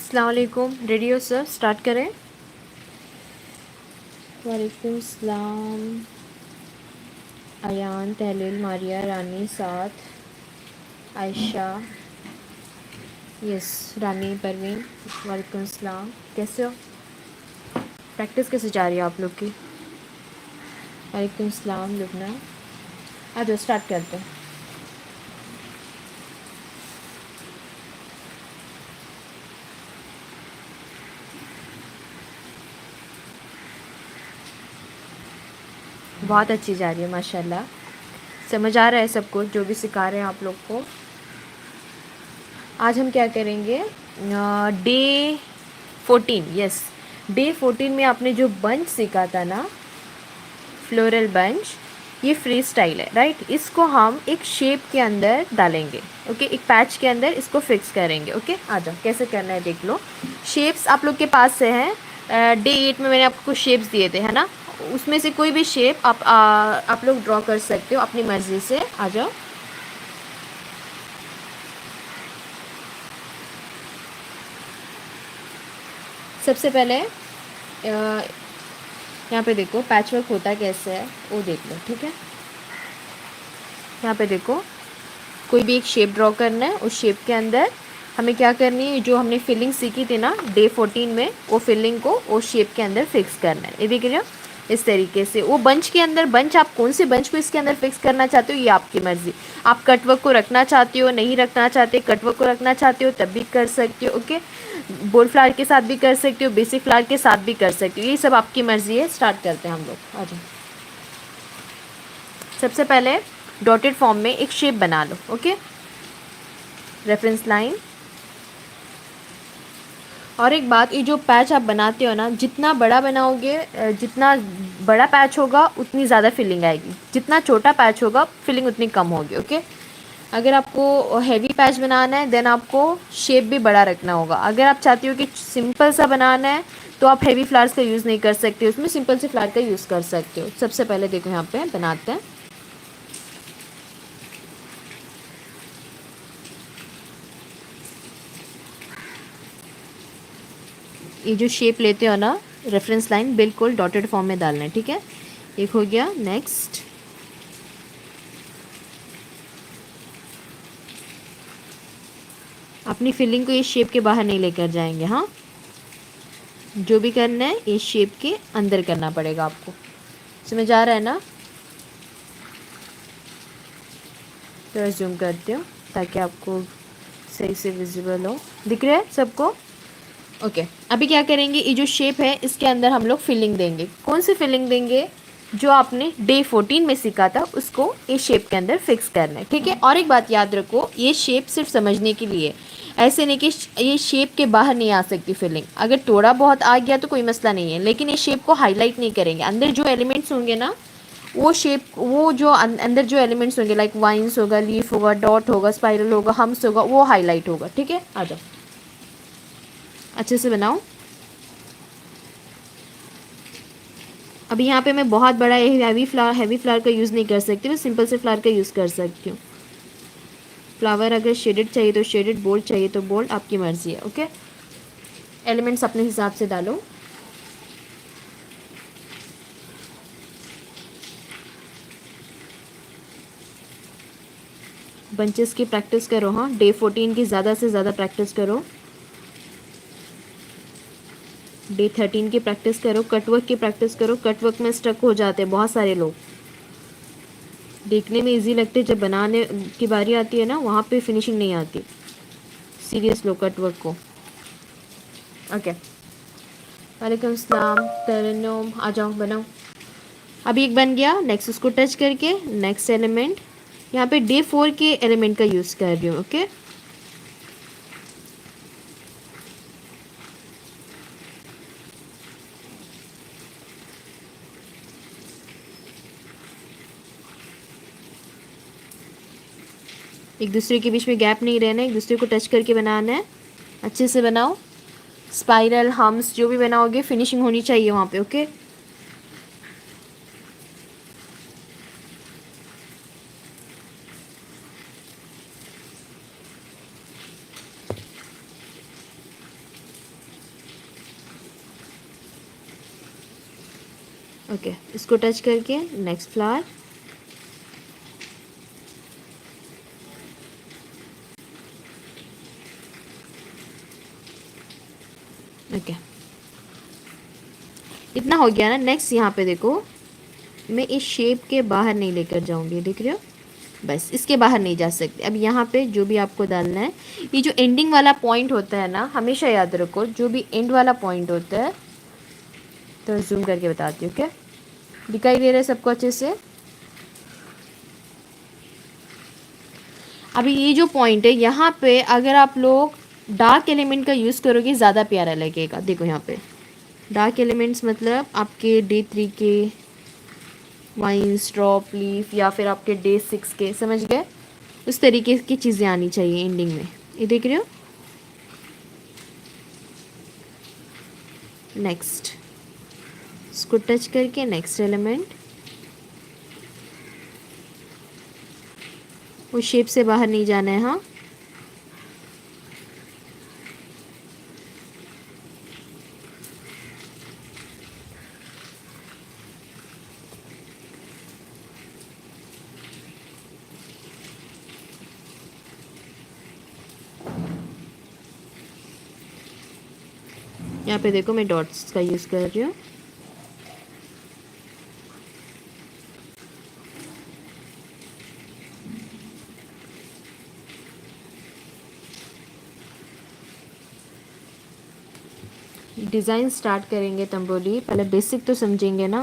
अस्सलाम वालेकुम। रेडी हो सर? स्टार्ट करें। वालेकुम सलाम। अयान, तहलील, मारिया, रानी, साथ, आयशा, यस, रानी, परवीन। वालेकुम सलाम। कैसे हो? प्रैक्टिस कैसे जा रही है आप लोग की? वालेकुम सलाम लुबना। आ जाओ, स्टार्ट करते हैं। बहुत अच्छी जा रही है माशाल्लाह। समझ आ रहा है सबको जो भी सिखा रहे हैं आप लोग को। आज हम क्या करेंगे? डे 14, यस, डे 14 में आपने जो बंच सीखा था ना, फ्लोरल बंच, ये फ्री स्टाइल है, राइट। इसको हम एक शेप के अंदर डालेंगे, ओके, एक पैच के अंदर इसको फिक्स करेंगे, ओके। आ जाओ, कैसे करना है देख लो। शेप्स आप लोग के पास से हैं। डे 8 में मैंने आपको कुछ शेप्स दिए थे, है ना। उसमें से कोई भी शेप आप लोग ड्रॉ कर सकते हो अपनी मर्ज़ी से। आ जाओ। सबसे पहले यहाँ पे देखो पैच वर्क होता कैसे है, वो देख लो, ठीक है। यहाँ पे देखो, कोई भी एक शेप ड्रॉ करना है। उस शेप के अंदर हमें क्या करनी है, जो हमने फिलिंग सीखी थी ना डे 14 में, वो फिलिंग को वो शेप के अंदर फिक्स करना है। ये देख रहे हो, इस तरीके से। वो बंच के अंदर, बंच आप कौन से बंच को इसके अंदर फिक्स करना चाहते हो ये आपकी मर्ज़ी। आप कटवर्क को रखना चाहते हो, नहीं रखना चाहते, कटवर्क को रखना चाहते हो तब भी कर सकते हो, ओके। बोल्ड फ्लावर के साथ भी कर सकते हो, बेसिक फ्लावर के साथ भी कर सकते हो, ये सब आपकी मर्ज़ी है। स्टार्ट करते हैं हम लोग। आ जाओ। सबसे पहले डॉटेड फॉर्म में एक शेप बना लो, ओके। Reference line. और एक बात, ये जो पैच आप बनाते हो ना, जितना बड़ा बनाओगे, जितना बड़ा पैच होगा उतनी ज़्यादा फिलिंग आएगी, जितना छोटा पैच होगा फिलिंग उतनी कम होगी, ओके। अगर आपको हैवी पैच बनाना है देन आपको शेप भी बड़ा रखना होगा। अगर आप चाहते हो कि सिंपल सा बनाना है तो आप हैवी फ्लावर्स का यूज़ नहीं कर सकते, उसमें सिंपल से फ्लावर का यूज़ कर सकते हो। सबसे पहले देखो यहाँ पे बनाते हैं। ये जो शेप लेते हो ना, रेफरेंस लाइन बिल्कुल डॉटेड फॉर्म में डालना है, ठीक है। एक हो गया। नेक्स्ट, अपनी फिलिंग को इस शेप के बाहर नहीं लेकर जाएंगे, हाँ। जो भी करना है इस शेप के अंदर करना पड़ेगा आपको। समझ आ रहा है ना? थोड़ा जूम करती हूँ ताकि आपको सही से विजिबल हो। दिख रहा है सबको? ओके। अभी क्या करेंगे, ये जो शेप है इसके अंदर हम लोग फिलिंग देंगे। कौन सी फिलिंग देंगे? जो आपने डे 14 में सीखा था उसको इस शेप के अंदर फिक्स करना है, ठीक है। और एक बात याद रखो, ये शेप सिर्फ समझने के लिए, ऐसे नहीं कि ये शेप के बाहर नहीं आ सकती फिलिंग। अगर थोड़ा बहुत आ गया तो कोई मसला नहीं है, लेकिन ये शेप को हाईलाइट नहीं करेंगे। अंदर जो एलिमेंट्स होंगे ना, वो शेप, वो जो अंदर जो एलिमेंट्स होंगे, लाइक वाइन्स होगा, लीफ होगा, डॉट होगा, स्पाइरल होगा, हम्स होगा, वो हाईलाइट होगा, ठीक है। आ जाओ, अच्छे से बनाओ। अभी यहाँ पे मैं बहुत बड़ा हैवी फ्लावर का यूज़ नहीं कर सकती, मैं सिंपल से फ्लावर का यूज़ कर सकती हूँ। फ्लावर अगर शेडेड चाहिए तो शेडेड, बोल्ड चाहिए तो बोल्ड, आपकी मर्ज़ी है, ओके। एलिमेंट्स अपने हिसाब से डालो। बंचेस की प्रैक्टिस करो, हाँ, डे 14 की ज़्यादा से ज़्यादा प्रैक्टिस करो। डे 13 की प्रैक्टिस करो, कटवर्क की प्रैक्टिस करो। कटवर्क में स्टक हो जाते हैं बहुत सारे लोग। देखने में इजी लगते, जब बनाने की बारी आती है ना, वहाँ पे फिनिशिंग नहीं आती। सीरियस लो कटवर्क को, ओके। वालेकुम सलाम तरन्नुम, आ जाओ बनाओ। अभी एक बन गया। नेक्स्ट उसको टच करके नेक्स्ट एलिमेंट, यहाँ पे डे 4 के एलिमेंट का यूज़ कर रही हूँ, ओके। एक दूसरे के बीच में गैप नहीं रहना है, एक दूसरे को टच करके बनाना है। अच्छे से बनाओ। स्पाइरल, हम्स जो भी बनाओगे फिनिशिंग होनी चाहिए वहाँ पे, ओके। ओके, इसको टच करके नेक्स्ट फ्लावर। ओके, इतना हो गया ना। नेक्स्ट यहाँ पे देखो, मैं इस शेप के बाहर नहीं लेकर जाऊंगी, देख रहे हो, बस इसके बाहर नहीं जा सकते। अब यहाँ पे जो भी आपको डालना है, ये जो एंडिंग वाला पॉइंट होता है ना, हमेशा याद रखो, जो भी एंड वाला पॉइंट होता है, तो जूम करके बताती हूँ। क्या दिखाई दे रहा है सबको अच्छे से? अभी ये जो पॉइंट है यहाँ पे, अगर आप लोग डार्क एलिमेंट का यूज़ करोगे ज़्यादा प्यारा लगेगा। देखो यहाँ पे डार्क एलिमेंट्स मतलब आपके डे 3 के वाइन्स, ड्रॉप, लीफ, या फिर आपके डे 6 के, समझ गए? उस तरीके की चीज़ें आनी चाहिए एंडिंग में। ये देख रहे हो? नेक्स्ट, इसको टच करके नेक्स्ट एलिमेंट, उस शेप से बाहर नहीं जाना है। हाँ, यहाँ पे देखो मैं डॉट्स का यूज़ कर रही हूँ। डिज़ाइन स्टार्ट करेंगे तंबोली, पहले बेसिक तो समझेंगे ना।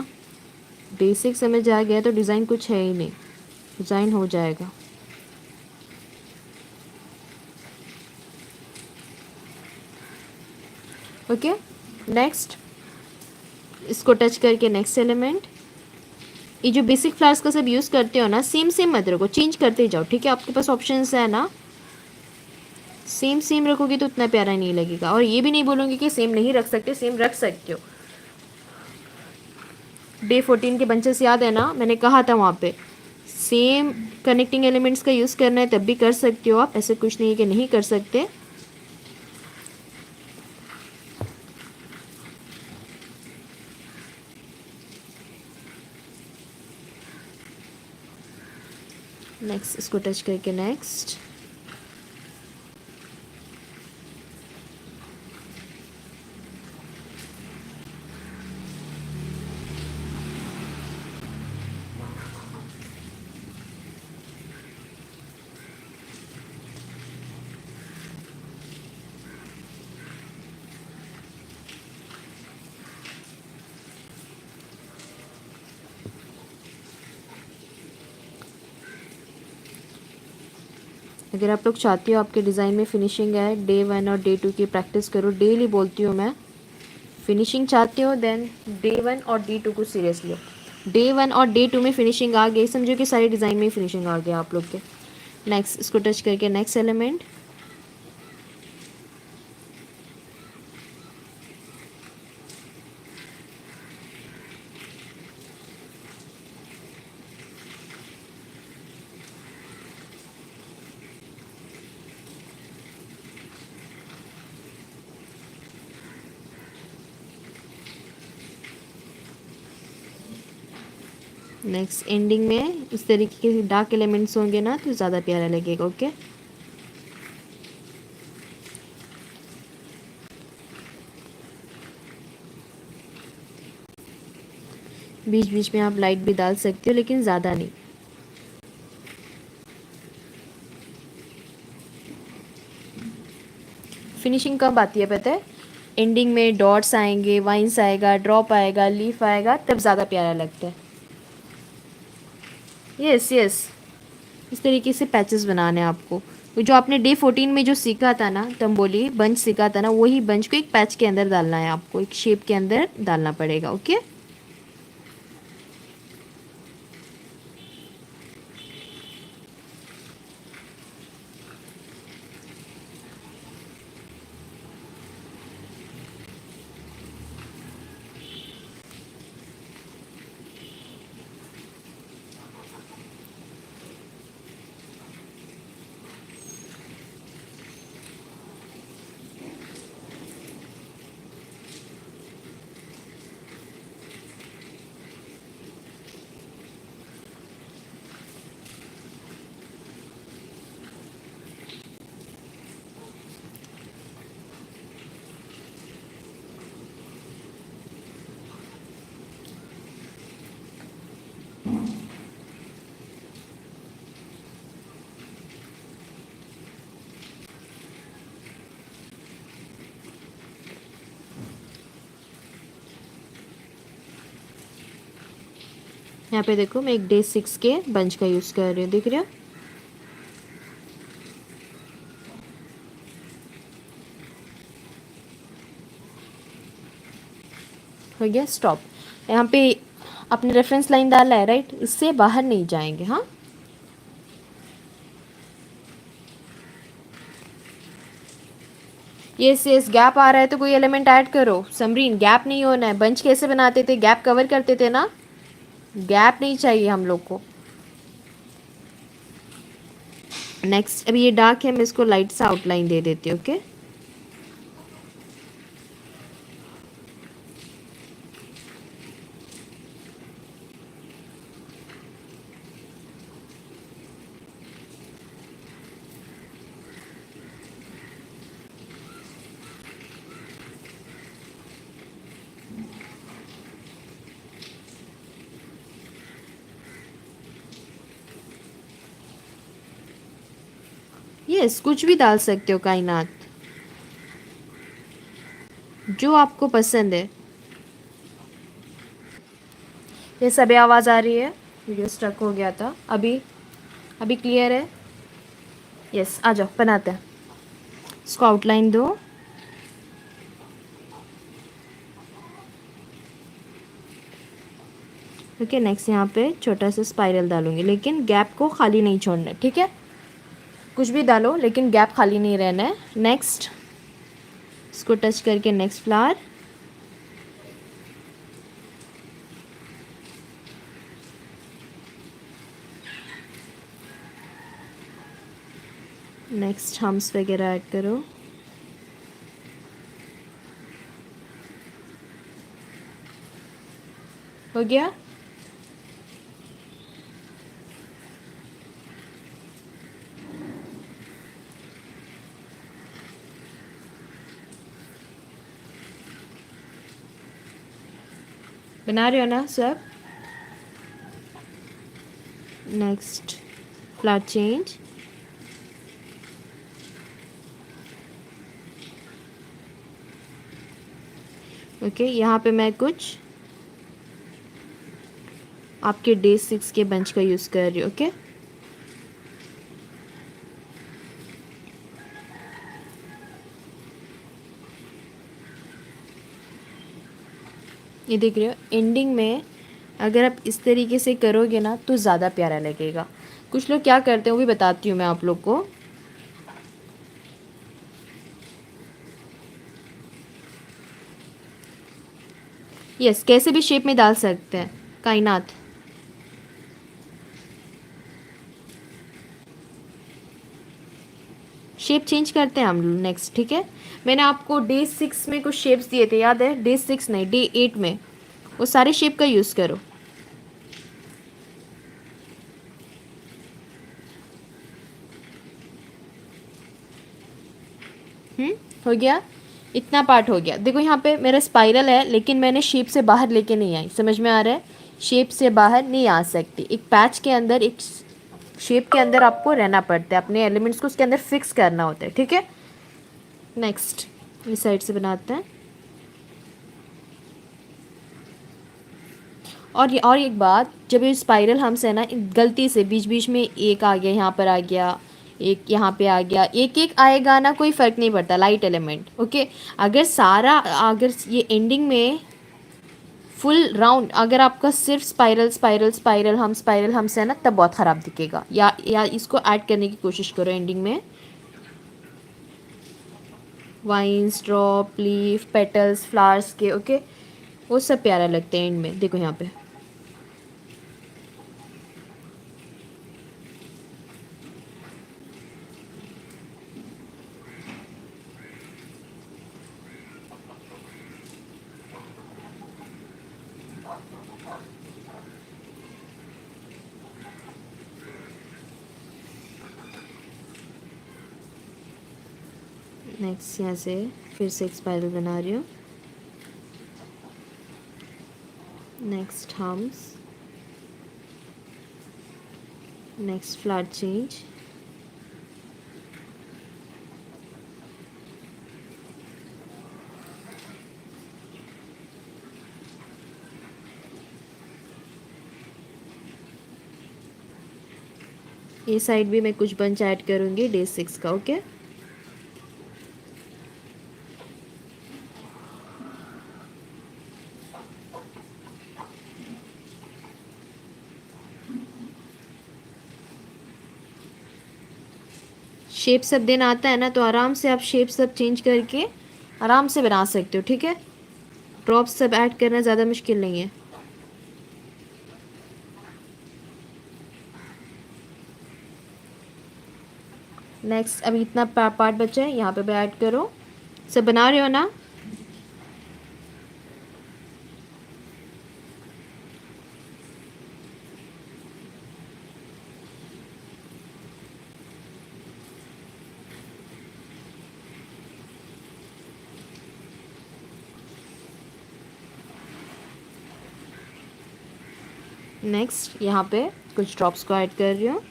बेसिक समझ आ गया तो डिज़ाइन कुछ है ही नहीं, डिज़ाइन हो जाएगा। ओके, नेक्स्ट, इसको टच करके नेक्स्ट एलिमेंट। ये जो बेसिक फ्लावर्स का सब यूज़ करते हो ना, सेम सेम मत रखो, चेंज करते जाओ, ठीक है? आपके पास ऑप्शंस है ना, सेम सेम रखोगे तो उतना प्यारा नहीं लगेगा। और ये भी नहीं बोलूँगी कि सेम नहीं रख सकते, सेम रख सकते हो। डे 14 के बंचेस याद है ना, मैंने कहा था वहाँ पे सेम कनेक्टिंग एलिमेंट्स का यूज़ करना है तब भी कर सकते हो आप, ऐसे कुछ नहीं है कि नहीं कर सकते। नेक्स्ट, इसको टच करके नेक्स्ट। अगर आप लोग चाहते हो आपके डिज़ाइन में फिनिशिंग है, डे 1 और डे 2 की प्रैक्टिस करो, डेली बोलती हूँ मैं। फिनिशिंग चाहते हो देन डे 1 और डे 2 को सीरियस लो। डे 1 और डे 2 में फिनिशिंग आ गई, समझो कि सारे डिज़ाइन में फिनिशिंग आ गया आप लोग के। नेक्स्ट, इसको टच करके नेक्स्ट एलिमेंट। नेक्स्ट, एंडिंग में इस तरीके के डार्क एलिमेंट्स होंगे ना तो ज़्यादा प्यारा लगेगा। ओके, बीच बीच में आप लाइट भी डाल सकते हो लेकिन ज़्यादा नहीं। फिनिशिंग कब आती है पता है? एंडिंग में डॉट्स आएंगे, वाइन्स आएगा, ड्रॉप आएगा, लीफ आएगा, तब ज़्यादा प्यारा लगता है। यस यस, इस तरीके से पैचेस बनाने हैं आपको। वो जो आपने डे 14 में जो सीखा था ना, तंबोली बंच सीखा था ना, वही बंच को एक पैच के अंदर डालना है आपको, एक शेप के अंदर डालना पड़ेगा। ओके, यहाँ पे देखो मैं एक Day 6 के बंच का यूज़ कर रही हूँ, दिख रहा है? हो गया, स्टॉप। यहाँ पे आपने रेफरेंस लाइन डाला है, राइट? इससे बाहर नहीं जाएंगे। हाँ, यस गैप आ रहा है तो कोई एलिमेंट ऐड करो। समरीन, गैप नहीं होना है। बंच कैसे बनाते थे? गैप कवर करते थे ना, गैप नहीं चाहिए हम लोग को। नेक्स्ट, अभी ये डार्क है, मैं इसको लाइट सा आउटलाइन दे देती हूँ। ओके, यस कुछ भी डाल सकते हो, कायनात जो आपको पसंद है। ये सभी आवाज़ आ रही है? वीडियो स्टक हो गया था। अभी अभी क्लियर है? यस, आ जाओ बनाते हैं। इसको आउटलाइन दो। ओके, नेक्स्ट यहाँ पे छोटा सा स्पाइरल डालूंगी, लेकिन गैप को खाली नहीं छोड़ना है, ठीक है? कुछ भी डालो लेकिन गैप खाली नहीं रहना है। नेक्स्ट, इसको टच करके नेक्स्ट फ्लावर। नेक्स्ट हम्स वगैरह ऐड करो। हो गया? बना रहे हो ना सब? Next flower change. ओके, यहाँ पे मैं कुछ आपके Day 6 के बंच का यूज़ कर रही हूँ। ओके, ये देख रहे हो? एंडिंग में अगर आप इस तरीके से करोगे ना तो ज़्यादा प्यारा लगेगा। कुछ लोग क्या करते हैं वो भी बताती हूँ मैं आप लोग को। यस, कैसे भी शेप में डाल सकते हैं, कायनात। शेप चेंज करते हैं हम नेक्स्ट, ठीक है? मैंने आपको Day 6 में कुछ शेप्स दिए थे, याद है? Day 6 नहीं, Day 8 में। वो सारे शेप का यूज़ करो। हो गया? इतना पार्ट हो गया। देखो यहाँ पे मेरा स्पाइरल है लेकिन मैंने शेप से बाहर लेके नहीं आई। समझ में आ रहा है? शेप से बाहर नहीं आ सकती। एक पैच के अंदर, एक शेप के अंदर आपको रहना पड़ता है। अपने एलिमेंट्स को उसके अंदर फिक्स करना होता है, ठीक है? नेक्स्ट, इस साइड से बनाते हैं। और एक बात, जब ये स्पाइरल हमसे है ना, गलती से बीच बीच में एक आ गया, यहाँ पर आ गया, एक यहाँ पे आ गया, एक एक आएगा ना, कोई फ़र्क नहीं पड़ता, लाइट एलिमेंट। ओके, अगर ये एंडिंग में फुल राउंड, अगर आपका सिर्फ स्पाइरल स्पाइरल स्पाइरल हम से है ना, तब बहुत ख़राब दिखेगा। या इसको ऐड करने की कोशिश करो एंडिंग में। Vines, drop, leaf, petals, flowers के। ओके, वो सब प्यारा लगते हैं एंड में। देखो यहाँ पे। नेक्स्ट यहाँ से फिर से एक स्पाइरल बना रही हूँ। Next hums, next flower change. ये साइड भी मैं कुछ बंच ऐड करूँगी डे 6 का। ओके, शेप सब देना आता है ना, तो आराम से आप शेप सब चेंज करके आराम से बना सकते हो। ठीक है, ड्रॉप्स सब ऐड करना ज़्यादा मुश्किल नहीं है। नेक्स्ट अभी इतना पार्ट बचा है, यहाँ पे भी ऐड करो। सब बना रहे हो ना? नेक्स्ट यहाँ पे कुछ ड्रॉप्स को ऐड कर रही हूँ।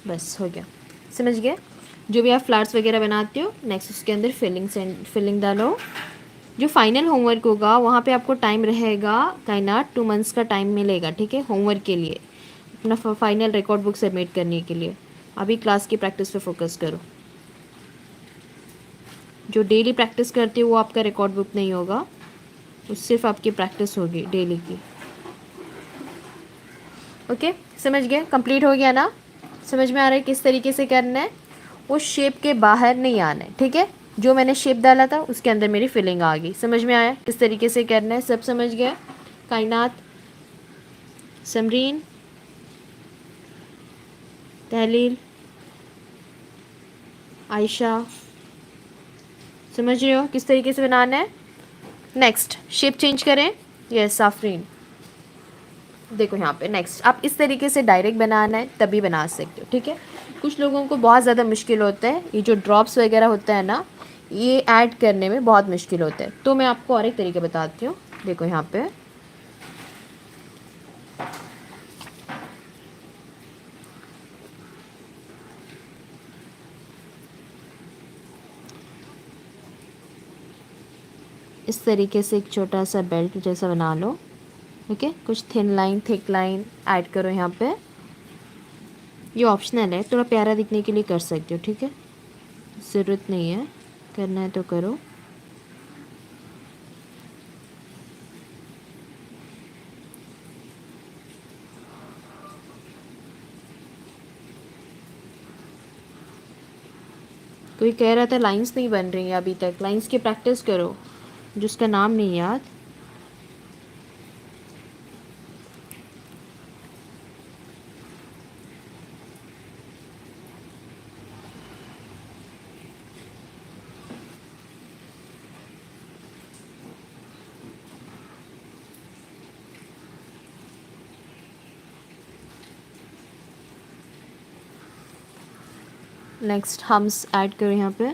बस हो गया, समझ गए? जो भी आप फ्लावर्स वगैरह बनाते हो, नेक्स्ट उसके अंदर फिलिंग डालो। जो फाइनल होमवर्क होगा वहाँ पे आपको टाइम रहेगा काइनाट 2 मंथ्स का टाइम मिलेगा। ठीक है, होमवर्क के लिए, अपना फाइनल रिकॉर्ड बुक सबमिट करने के लिए। अभी क्लास की प्रैक्टिस पे फोकस करो। जो डेली प्रैक्टिस करते हो वो आपका रिकॉर्ड बुक नहीं होगा, वो सिर्फ आपकी प्रैक्टिस होगी डेली की। ओके, समझ गए? कंप्लीट हो गया ना? समझ में आ रहा है किस तरीके से करना है? उस शेप के बाहर नहीं आना है। ठीक है, जो मैंने शेप डाला था उसके अंदर मेरी फिलिंग आ गई। समझ में आया किस तरीके से करना है? सब समझ गए? कायनात, समरीन, तहलील, आयशा, समझ रहे हो किस तरीके से बनाना है? नेक्स्ट शेप चेंज करें। यस आफरीन, देखो यहाँ पे नेक्स्ट आप इस तरीके से डायरेक्ट बनाना है तभी बना सकते हो। ठीक है, कुछ लोगों को बहुत ज़्यादा मुश्किल होता है, ये जो ड्रॉप्स वगैरह होता है ना, ये ऐड करने में बहुत मुश्किल होता है। तो मैं आपको और एक तरीके बताती हूँ। देखो यहाँ पे इस तरीके से एक छोटा सा बेल्ट जैसा बना लो। ओके, कुछ thin line thick line add करो यहाँ पे। ये ऑप्शनल है, थोड़ा प्यारा दिखने के लिए कर सकते हो। ठीक है, ज़रूरत नहीं है, करना है तो करो। कोई कह रहा था लाइंस नहीं बन रही हैं अभी तक, लाइंस की प्रैक्टिस करो। जिसका नाम नहीं याद, नेक्स्ट हम्स ऐड करो यहाँ पे।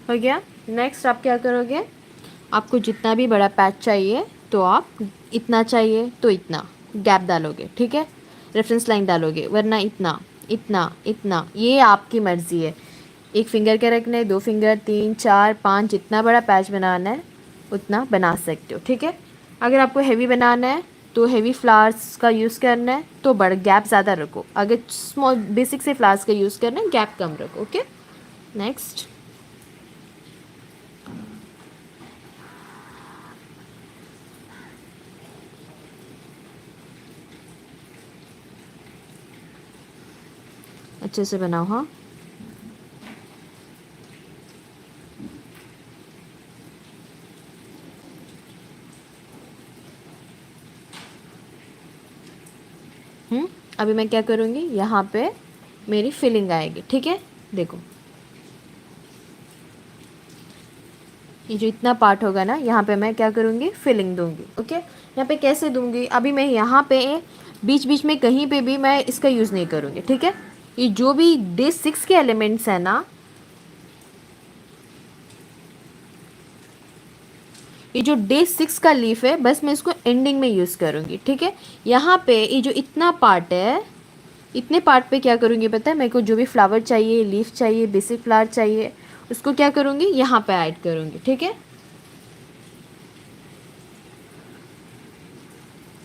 हो गया। नेक्स्ट आप क्या करोगे, आपको जितना भी बड़ा पैच चाहिए तो आप इतना चाहिए तो इतना गैप डालोगे। ठीक है, रेफरेंस लाइन डालोगे, वरना इतना इतना इतना, ये आपकी मर्ज़ी है। एक फिंगर के रखना है, 2 फिंगर, 3 4 5, जितना बड़ा पैच बनाना है उतना बना सकते हो। ठीक है, अगर आपको हैवी बनाना है तो हैवी फ्लावर्स का यूज़ करना है तो बड़ा गैप ज़्यादा रखो। अगर स्मॉल बेसिक से फ्लावर्स का यूज़ करना है गैप कम रखो। ओके, नेक्स्ट अच्छे से बनाओ। हाँ, अभी मैं क्या करूँगी, यहाँ पे मेरी फिलिंग आएगी। ठीक है, देखो ये जो इतना पार्ट होगा ना, यहाँ पे मैं क्या करूँगी, फिलिंग दूँगी। ओके, यहाँ पे कैसे दूँगी, अभी मैं यहाँ पे बीच बीच में कहीं पे भी मैं इसका यूज़ नहीं करूँगी। ठीक है, ये जो भी डे 6 के एलिमेंट्स हैं ना, ये जो डे 6 का लीफ है, बस मैं इसको एंडिंग में यूज़ करूँगी। ठीक है, यहाँ पे ये जो इतना पार्ट है, इतने पार्ट पे क्या करूँगी पता है, मेरे को जो भी फ्लावर चाहिए, लीफ चाहिए, बेसिक फ्लावर चाहिए, उसको क्या करूँगी, यहाँ पे ऐड करूँगी। ठीक है,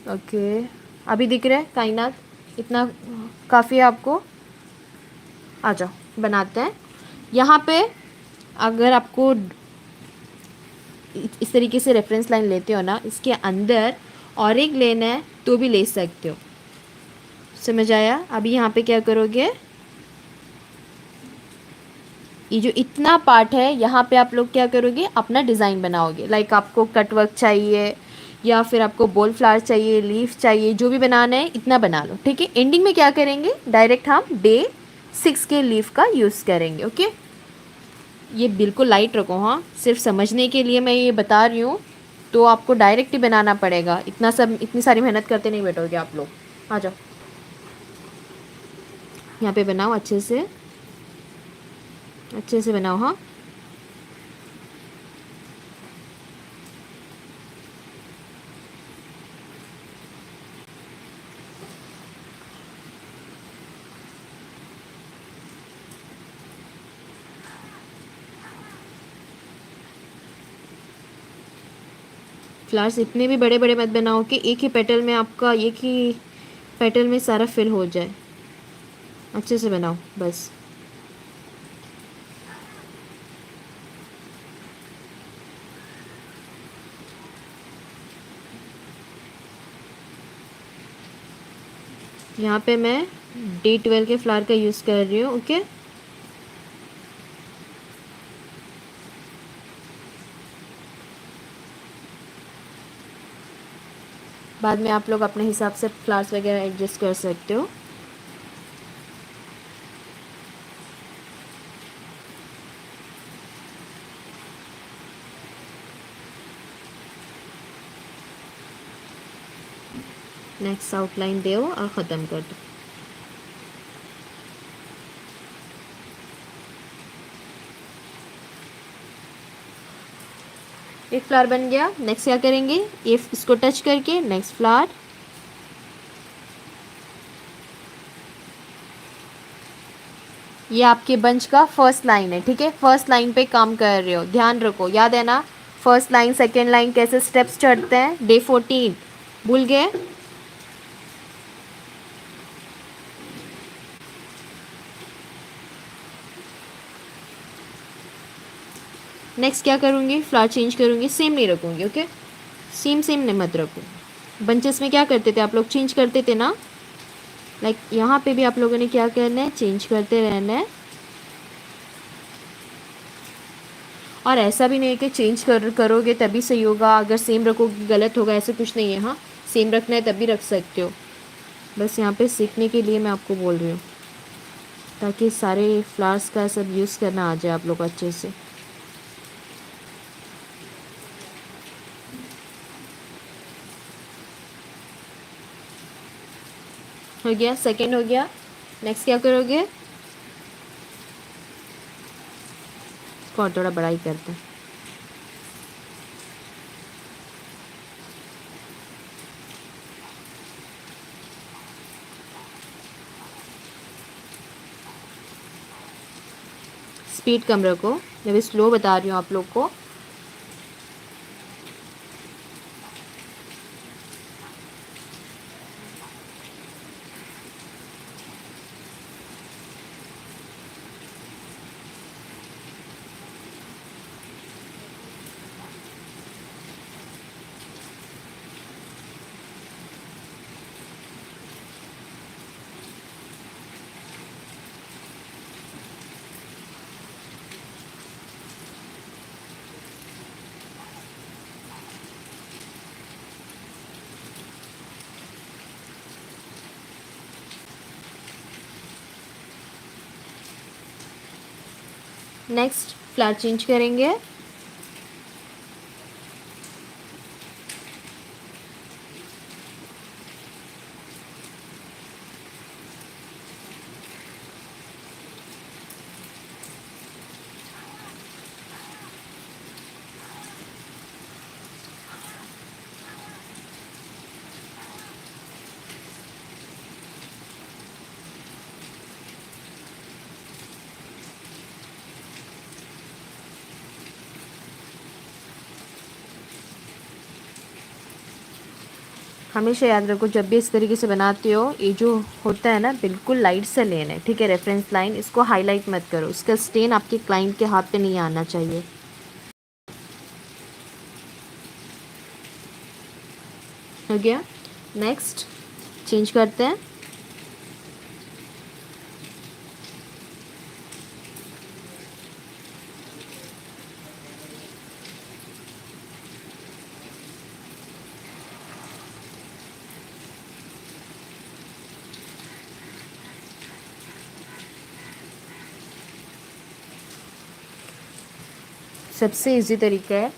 ओके, अभी दिख रहा है कायनात, इतना काफ़ी है आपको। आ जाओ बनाते हैं। यहाँ पे अगर आपको इस तरीके से रेफरेंस लाइन लेते हो ना, इसके अंदर और एक लेना है तो भी ले सकते हो। समझ आया? अभी यहाँ पे क्या करोगे, ये जो इतना पार्ट है यहाँ पे आप लोग क्या करोगे, अपना डिज़ाइन बनाओगे। लाइक आपको कट वर्क चाहिए या फिर आपको बॉल फ्लावर चाहिए, लीफ चाहिए, जो भी बनाना है इतना बना लो। ठीक है, एंडिंग में क्या करेंगे, डायरेक्ट हम डे 6 के लीफ का यूज़ करेंगे। ओके, ये बिल्कुल लाइट रखो। हाँ, सिर्फ समझने के लिए मैं ये बता रही हूँ, तो आपको डायरेक्ट ही बनाना पड़ेगा, इतना सब इतनी सारी मेहनत करते नहीं बैठोगे आप लोग। आ जाओ, यहाँ पे बनाओ अच्छे से बनाओ। हाँ, फ्लावर्स इतने भी बड़े बड़े मत बनाओ कि एक ही पेटल में आपका, एक ही पेटल में सारा फिल हो जाए। अच्छे से बनाओ बस। यहाँ पे मैं D12 के फ्लावर का यूज़ कर रही हूँ। ओके, बाद में आप लोग अपने हिसाब से फ्लावर्स वगैरह एडजस्ट कर सकते हो। नेक्स्ट आउटलाइन दो और ख़त्म कर दो। एक फ्लावर बन गया। नेक्स्ट क्या करेंगे, ये इसको टच करके नेक्स्ट फ्लावर, ये आपके बंच का फर्स्ट लाइन है। ठीक है, फर्स्ट लाइन पे काम कर रहे हो, ध्यान रखो, याद है ना, फर्स्ट लाइन सेकेंड लाइन कैसे स्टेप्स चढ़ते हैं। डे 14 भूल गए। नेक्स्ट क्या करूँगी, फ्लावर चेंज करूँगी, सेम नहीं रखूँगी। ओके, सेम नहीं मत रखो। बंचेस में क्या करते थे आप लोग, चेंज करते थे ना। लाइक यहाँ पे भी आप लोगों ने क्या करना है, चेंज करते रहना है। और ऐसा भी नहीं है कि चेंज करोगे तभी सही होगा, अगर सेम रखोगे गलत होगा, ऐसा कुछ नहीं है। हाँ, सेम रखना है तभी रख सकते हो। बस यहाँ पे सीखने के लिए मैं आपको बोल रही हूँ, ताकि सारे फ्लावर्स का सब यूज़ करना आ जाए आप लोग अच्छे से। हो गया, सेकंड हो गया। नेक्स्ट क्या करोगे, इसको और थोड़ा बड़ा ही करते हैं। स्पीड कम रखो, मैं भी स्लो बता रही हूँ आप लोग को। नेक्स्ट फ्लावर चेंज करेंगे। हमेशा याद रखो जब भी इस तरीके से बनाते हो, ये जो होता है ना बिल्कुल लाइट से लेना है, ठीक है। रेफरेंस लाइन, इसको हाईलाइट मत करो, उसका स्टेन आपके क्लाइंट के हाथ पे नहीं आना चाहिए। हो गया। नेक्स्ट चेंज करते हैं। सबसे इजी तरीका है,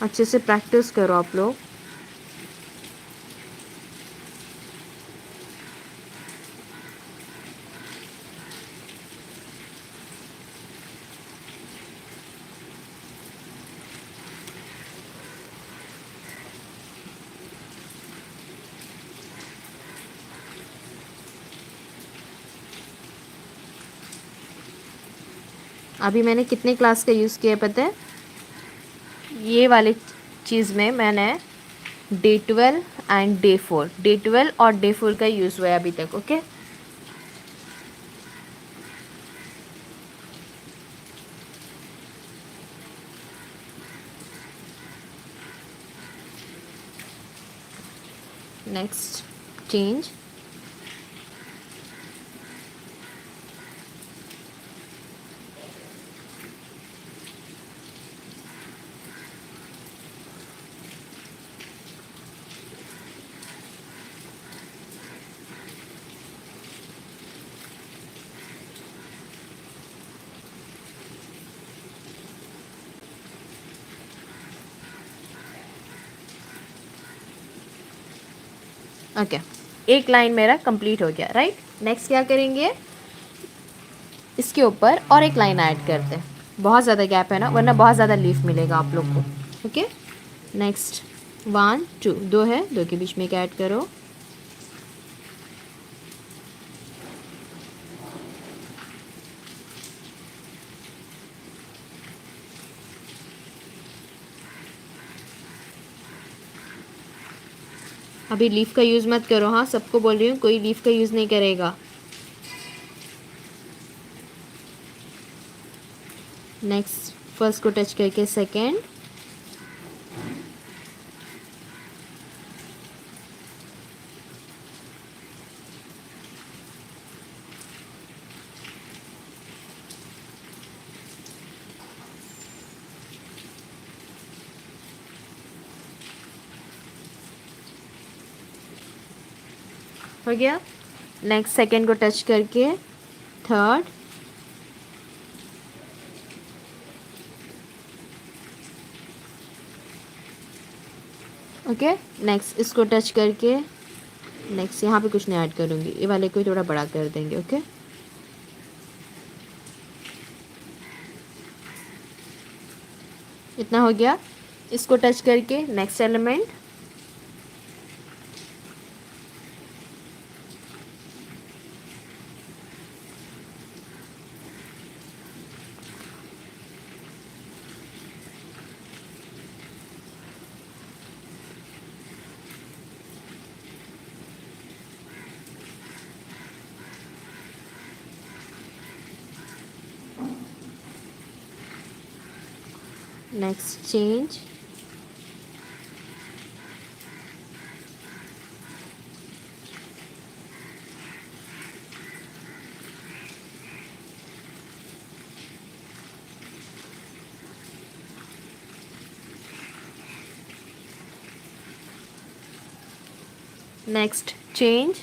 अच्छे से प्रैक्टिस करो आप लोग। अभी मैंने कितने क्लास का यूज़ किया पता है? ये वाले चीज़ में मैंने डे 12 एंड डे 4, डे 12 और डे 4 का यूज़ हुआ है अभी तक। Okay, next change. ओके, एक लाइन मेरा कंप्लीट हो गया, राइट। नेक्स्ट क्या करेंगे, इसके ऊपर और एक लाइन ऐड करते हैं। बहुत ज़्यादा गैप है ना, वरना बहुत ज़्यादा लीफ मिलेगा आप लोग को। ओके, नेक्स्ट 1 2, 2 है, 2 के बीच में एक ऐड करो। अभी लीफ का यूज़ मत करो, हाँ सबको बोल रही हूँ, कोई लीफ का यूज़ नहीं करेगा। नेक्स्ट फर्स्ट को टच करके सेकेंड, हो गया। नेक्स्ट सेकेंड को टच करके थर्ड, ओके। नेक्स्ट इसको टच करके, नेक्स्ट यहाँ पे कुछ नहीं ऐड करूँगी, ये वाले को थोड़ा बड़ा कर देंगे। ओके, इतना हो गया। इसको टच करके next element, next change, next change,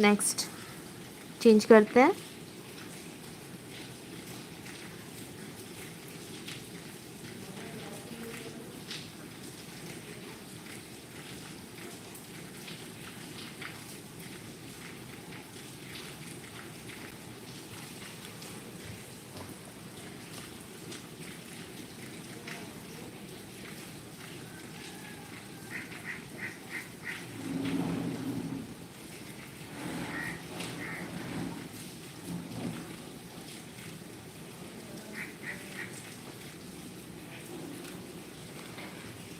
next change करते हैं।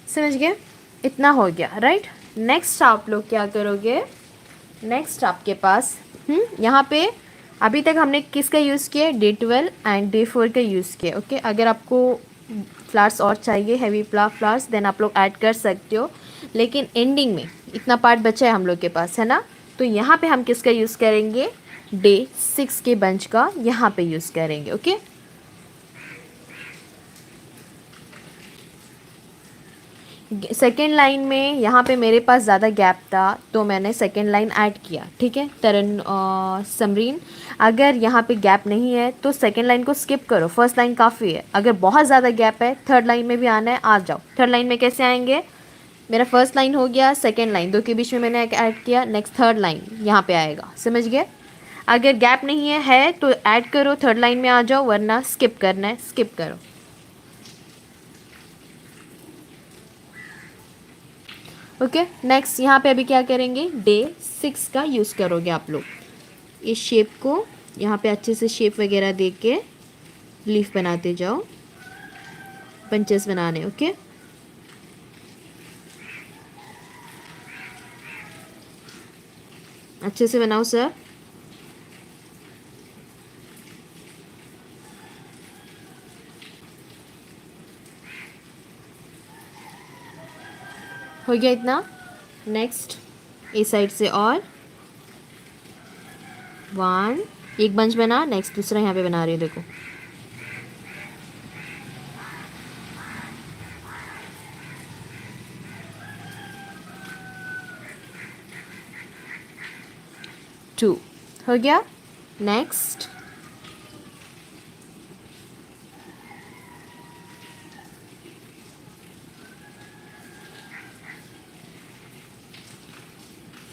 समझ गए? इतना हो गया, राइट। नेक्स्ट आप लोग क्या करोगे, नेक्स्ट आपके पास यहाँ पे अभी तक हमने किसका यूज़ किया, D12 एंड D4 का यूज़ किया। ओके, अगर आपको फ्लावर्स और चाहिए, हैवी फ्लावर्स, देन आप लोग ऐड कर सकते हो, लेकिन एंडिंग में इतना पार्ट बचा है हम लोग के पास, है ना। तो यहाँ पे हम किसका यूज़ करेंगे, D6 के बंच का यहाँ पे यूज़ करेंगे। ओके, सेकेंड लाइन में यहाँ पे मेरे पास ज़्यादा गैप था तो मैंने सेकेंड लाइन ऐड किया, ठीक है। तरन समरीन, अगर यहाँ पे गैप नहीं है तो सेकेंड लाइन को स्किप करो, फर्स्ट लाइन काफ़ी है। अगर बहुत ज़्यादा गैप है, थर्ड लाइन में भी आना है, आ जाओ। थर्ड लाइन में कैसे आएंगे, मेरा फर्स्ट लाइन हो गया, सेकेंड लाइन, दो के बीच में मैंने ऐड किया, नेक्स्ट थर्ड लाइन यहाँ पे आएगा। समझ गए? अगर गैप नहीं है तो ऐड करो, थर्ड लाइन में आ जाओ, वरना स्किप करना है, स्किप करो। ओके, नेक्स्ट यहाँ पे अभी क्या करेंगे, D6 का यूज़ करोगे आप लोग। इस शेप को यहाँ पे अच्छे से शेप वगैरह दे के लीफ बनाते जाओ, बंचेस बनाने। ओके, अच्छे से बनाओ सर। हो गया इतना। नेक्स्ट इस साइड से और 1, एक बंच बना, नेक्स्ट दूसरा यहाँ पे बना रही हूँ, देखो। टू हो गया। नेक्स्ट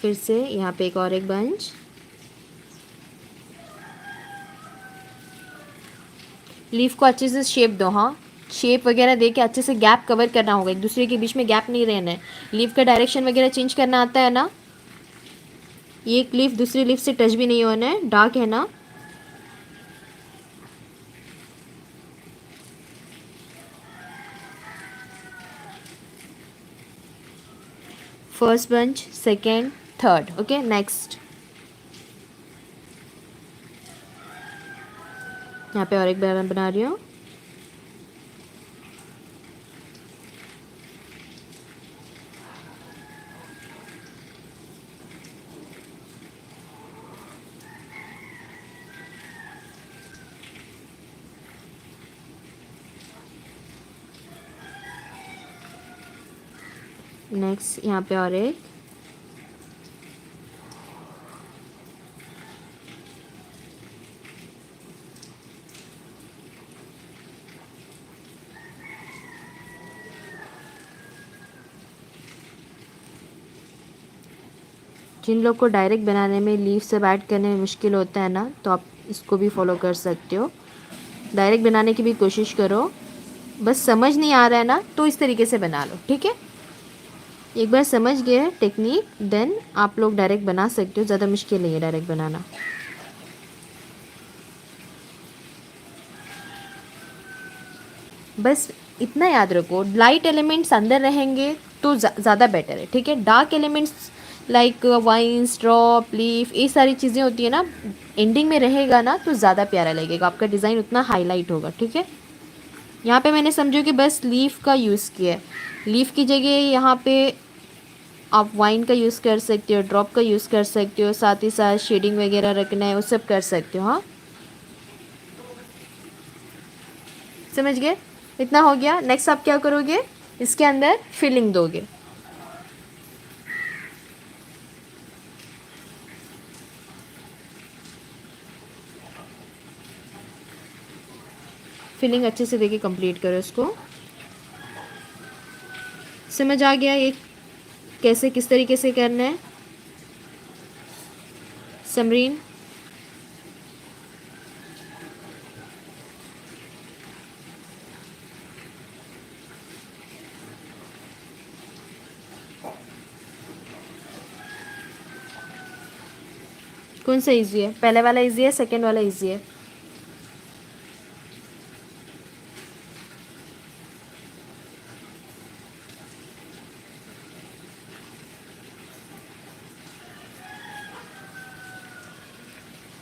फिर से यहाँ पे एक और एक बंच, लीफ को अच्छे से शेप दो। हाँ, शेप वगैरह दे के अच्छे से गैप कवर करना होगा, एक दूसरे के बीच में गैप नहीं रहना है। लीफ का डायरेक्शन वगैरह चेंज करना आता है ना, एक लीफ दूसरी लीफ से टच भी नहीं होना है, डार्क है ना। First bunch, second, third. Okay, next यहाँ पे और एक बना रही हूँ। नेक्स्ट यहाँ पे और एक, जिन लोग को डायरेक्ट बनाने में लीफ सब ऐड करने में मुश्किल होता है ना, तो आप इसको भी फॉलो कर सकते हो। डायरेक्ट बनाने की भी कोशिश करो, बस समझ नहीं आ रहा है ना तो इस तरीके से बना लो, ठीक है। एक बार समझ गए टेक्निक, देन आप लोग डायरेक्ट बना सकते हो, ज़्यादा मुश्किल नहीं है डायरेक्ट बनाना। बस इतना याद रखो, लाइट एलिमेंट्स अंदर रहेंगे तो ज़्यादा बेटर है, ठीक है। Dark elements like vines, drop, leaf, ये सारी चीज़ें होती है ना, एंडिंग में रहेगा ना तो ज़्यादा प्यारा लगेगा, आपका डिज़ाइन उतना हाईलाइट होगा, ठीक है। यहाँ पे मैंने समझो कि बस लीफ का यूज़ किया है, लीफ की जगह यहाँ पे आप वाइन का यूज़ कर सकते हो, ड्रॉप का यूज़ कर सकते हो, साथ ही साथ शेडिंग वगैरह रखना है वो सब कर सकते हो। हाँ, समझ गए? इतना हो गया। नेक्स्ट आप क्या करोगे, इसके अंदर फिलिंग दोगे। फिलिंग अच्छे से देके कंप्लीट करो इसको। समझ आ गया ये कैसे किस तरीके से करना है समरीन? कौन सा इजी है? पहले वाला इजी है, सेकंड वाला इजी है?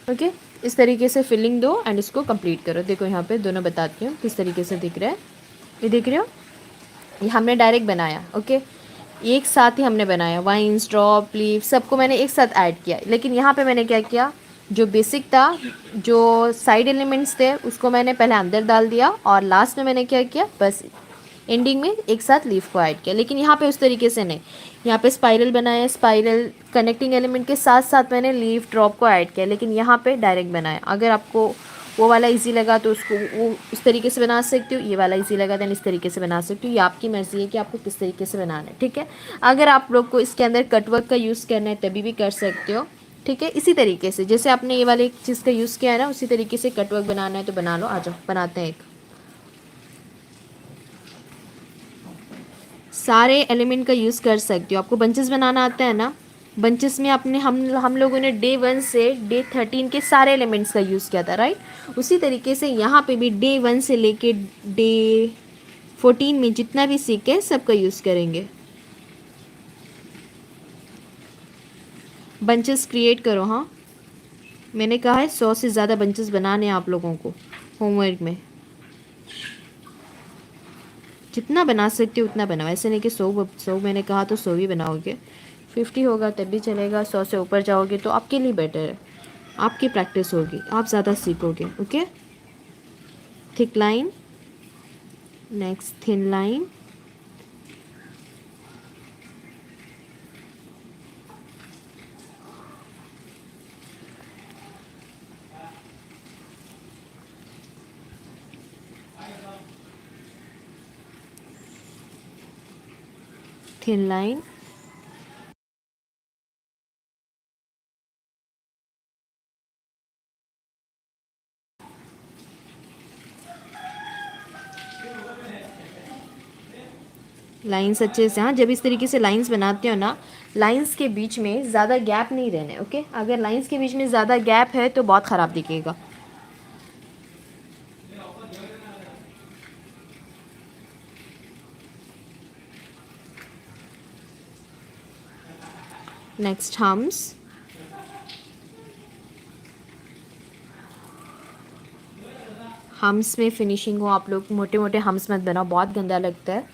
ओके इस तरीके से फिलिंग दो एंड इसको कंप्लीट करो। देखो यहाँ पे दोनों बताती हूँ किस तरीके से दिख रहा है। ये देख रहे हो, ये हमने डायरेक्ट बनाया। ओके एक साथ ही हमने बनाया, वाइन्स, ड्रॉप, लीफ सबको मैंने एक साथ ऐड किया। लेकिन यहाँ पे मैंने क्या किया, जो बेसिक था, जो साइड एलिमेंट्स थे उसको मैंने पहले अंदर डाल दिया और लास्ट में मैंने क्या किया, बस एंडिंग में एक साथ लीफ को ऐड किया। लेकिन यहाँ पे उस तरीके से नहीं, यहाँ पे स्पाइरल बनाया, स्पाइरल कनेक्टिंग एलिमेंट के साथ साथ मैंने लीफ ड्रॉप को ऐड किया। लेकिन यहाँ पे डायरेक्ट बनाया। अगर आपको वो वाला इजी लगा तो उसको वो उस तरीके से बना सकते हो, ये वाला इजी लगा देन इस तरीके से बना सकते हो। ये आपकी मर्ज़ी है कि आपको किस तरीके से बनाना है, ठीक है। अगर आप लोग को इसके अंदर कटवर्क का यूज़ करना है तभी भी कर सकते हो, ठीक है। इसी तरीके से जैसे आपने ये वाले चीज़ का यूज़ किया है ना, उसी तरीके से कटवर्क बनाना है तो बना लो। आ जाओ बनाते हैं एक। सारे एलिमेंट का यूज़ कर सकते हो। आपको बंचेस बनाना आता है ना, बंचेस में अपने हम लोगों ने डे 1 से डे 13 के सारे एलिमेंट्स का यूज़ किया था, राइट। उसी तरीके से यहाँ पे भी डे 1 से लेके डे 14 में जितना भी सीखे सबका यूज़ करेंगे। बंचेस क्रिएट करो। हाँ मैंने कहा है 100 से ज़्यादा बंचेस बनाने हैं आप लोगों को होमवर्क में। जितना बना सकते हो उतना बनाओ, ऐसे नहीं कि 100 मैंने कहा तो 100 ही बनाओगे। 50 होगा तब भी चलेगा, 100 से ऊपर जाओगे तो आपके लिए बेटर है, आपकी प्रैक्टिस होगी, आप ज़्यादा सीखोगे। Okay thick line, next thin line, thin line, lines अच्छे से। हाँ जब इस तरीके से लाइंस बनाते हो ना, लाइंस के बीच में ज़्यादा गैप नहीं रहने। ओके अगर लाइंस के बीच में ज़्यादा गैप है तो बहुत ख़राब दिखेगा। नेक्स्ट हम्स, हम्स में फिनिशिंग हो। आप लोग मोटे मोटे हम्स मत बनाओ, बहुत गंदा लगता है।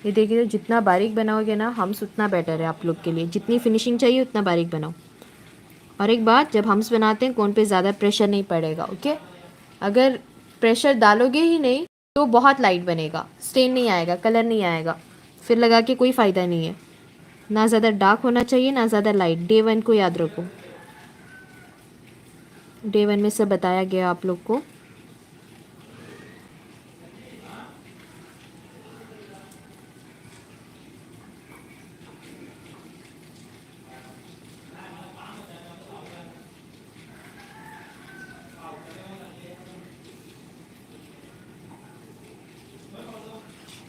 ये देखिए जितना बारीक बनाओगे ना हम्स उतना बेटर है आप लोग के लिए। जितनी फिनिशिंग चाहिए उतना बारीक बनाओ। और एक बात, जब हम्स बनाते हैं कोन पे ज़्यादा प्रेशर नहीं पड़ेगा। ओके अगर प्रेशर डालोगे ही नहीं तो बहुत लाइट बनेगा, स्टेन नहीं आएगा, कलर नहीं आएगा, फिर लगा के कोई फ़ायदा नहीं है। ना ज़्यादा डार्क होना चाहिए ना ज़्यादा लाइट। डे 1 को याद रखो, डे 1 में सब बताया गया आप लोग को।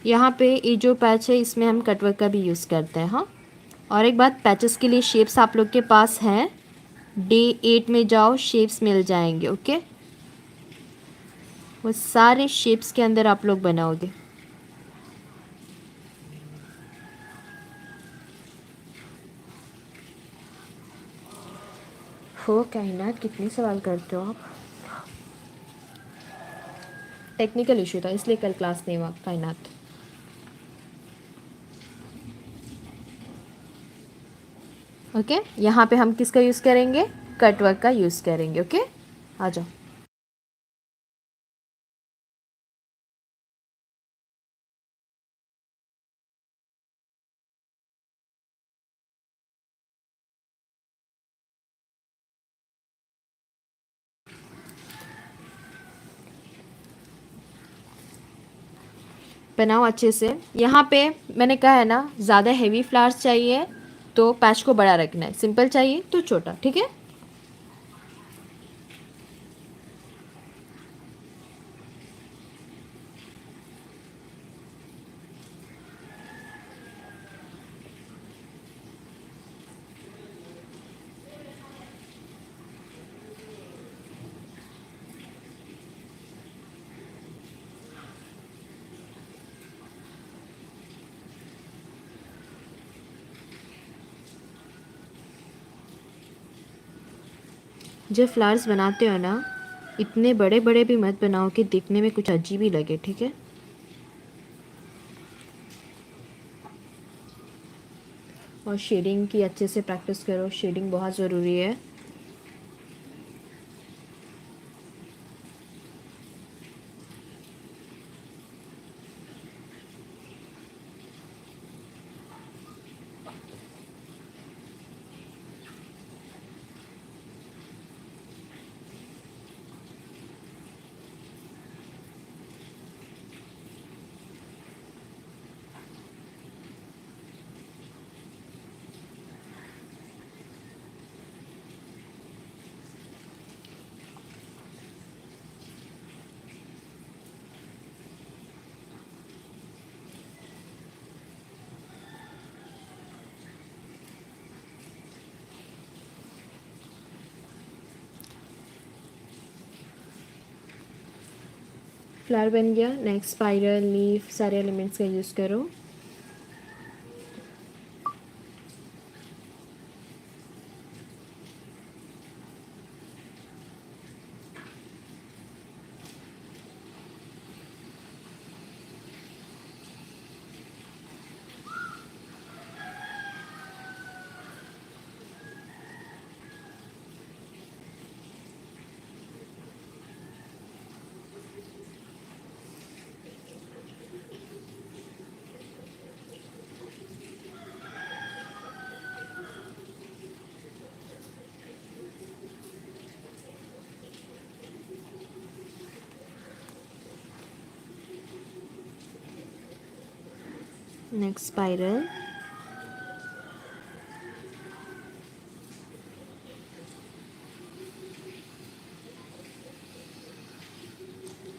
यहाँ पे ये जो पैच है इसमें हम कटवर्क का भी यूज़ करते हैं। हाँ और एक बात, पैचेस के लिए शेप्स आप लोग के पास हैं, डे 8 में जाओ शेप्स मिल जाएंगे। ओके वो सारे शेप्स के अंदर आप लोग बनाओगे। हो कायनात कितने सवाल करते हो आप। टेक्निकल इशू था इसलिए कल क्लास नहीं हुआ कायनात। ओके यहाँ पे हम किसका यूज़ करेंगे, कटवर्क का यूज़ करेंगे। ओके आ जाओ। बनाओ अच्छे से। यहाँ पे मैंने कहा है ना, ज़्यादा हेवी फ्लावर्स चाहिए तो पैच को बड़ा रखना है, सिंपल चाहिए तो छोटा, ठीक है। जब फ्लावर्स बनाते हो ना, इतने बड़े बड़े भी मत बनाओ कि दिखने में कुछ अजीब ही लगे, ठीक है। और शेडिंग की अच्छे से प्रैक्टिस करो, शेडिंग बहुत ज़रूरी है। फ्लावर बन गया। नेक्स्ट स्पाइरल, लीफ, सारे एलिमेंट्स का यूज़ करो। नेक्स्ट स्पाइरल,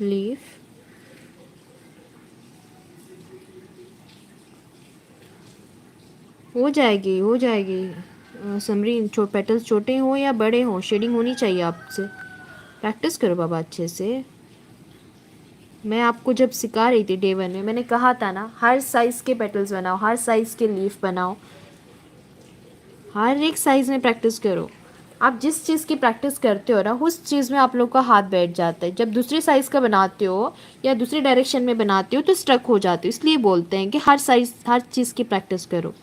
लीफ, हो जाएगी हो जाएगी। समरी, पेटल्स छोटे हो या बड़े हो, शेडिंग होनी चाहिए आपसे। प्रैक्टिस करो बाबा अच्छे से। मैं आपको जब सिखा रही थी डे 1 में, मैंने कहा था ना, हर साइज़ के पेटल्स बनाओ, हर साइज़ के लीफ बनाओ, हर एक साइज़ में प्रैक्टिस करो। आप जिस चीज़ की प्रैक्टिस करते हो ना, उस चीज़ में आप लोग का हाथ बैठ जाता है। जब दूसरे साइज़ का बनाते हो या दूसरे डायरेक्शन में बनाते हो तो स्ट्रक हो जाते हो। इसलिए बोलते हैं कि हर साइज़, हर चीज़ की प्रैक्टिस करो।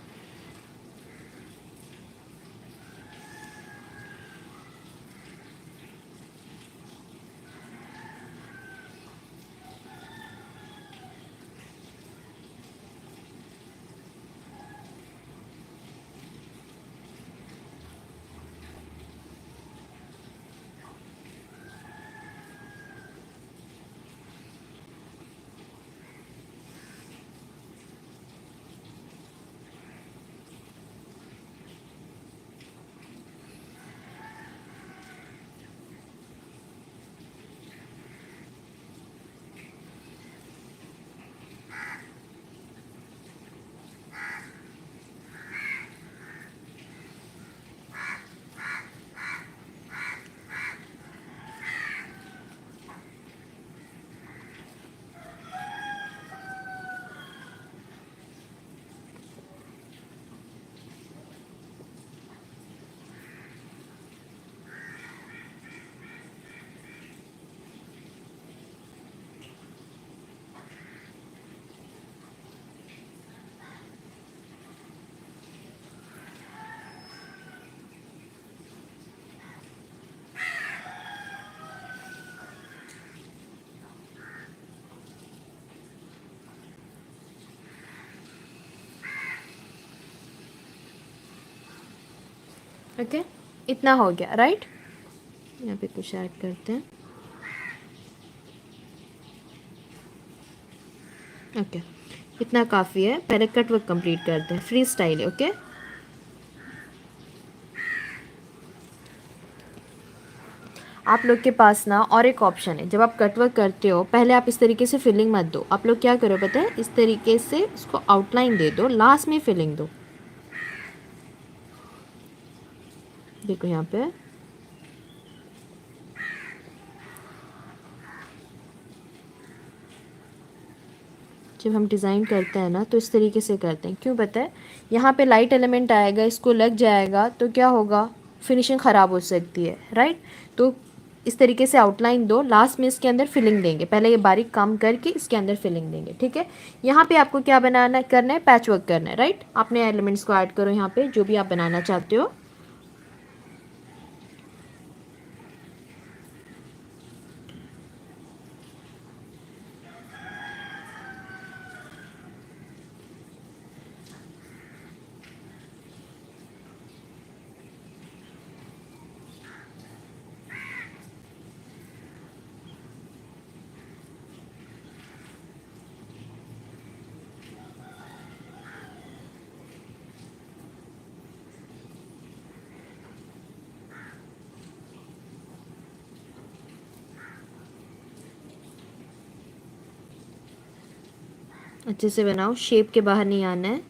ओके, इतना हो गया, राइट। यहाँ पे कुछ ऐड करते हैं। ओके, इतना काफ़ी है, पहले कट वर्क कंप्लीट करते हैं, फ्री स्टाइल है। ओके, आप लोग के पास ना और एक ऑप्शन है, जब आप कट वर्क करते हो पहले आप इस तरीके से फिलिंग मत दो, आप लोग क्या करो पता है, इस तरीके से इसको आउटलाइन दे दो, लास्ट में फिलिंग दो। देखो यहाँ पे जब हम डिज़ाइन करते हैं ना तो इस तरीके से करते हैं, क्यों पता है, यहाँ पे लाइट एलिमेंट आएगा, इसको लग जाएगा तो क्या होगा, फिनिशिंग ख़राब हो सकती है, राइट। तो इस तरीके से आउटलाइन दो, लास्ट में इसके अंदर फिलिंग देंगे, पहले ये बारीक काम करके इसके अंदर फिलिंग देंगे, ठीक है। यहाँ पे आपको क्या बनाना करना है, पैच वर्क करना है, राइट। अपने एलिमेंट्स को ऐड करो यहाँ पे, जो भी आप बनाना चाहते हो। अच्छे से बनाओ, शेप के बाहर नहीं आना है।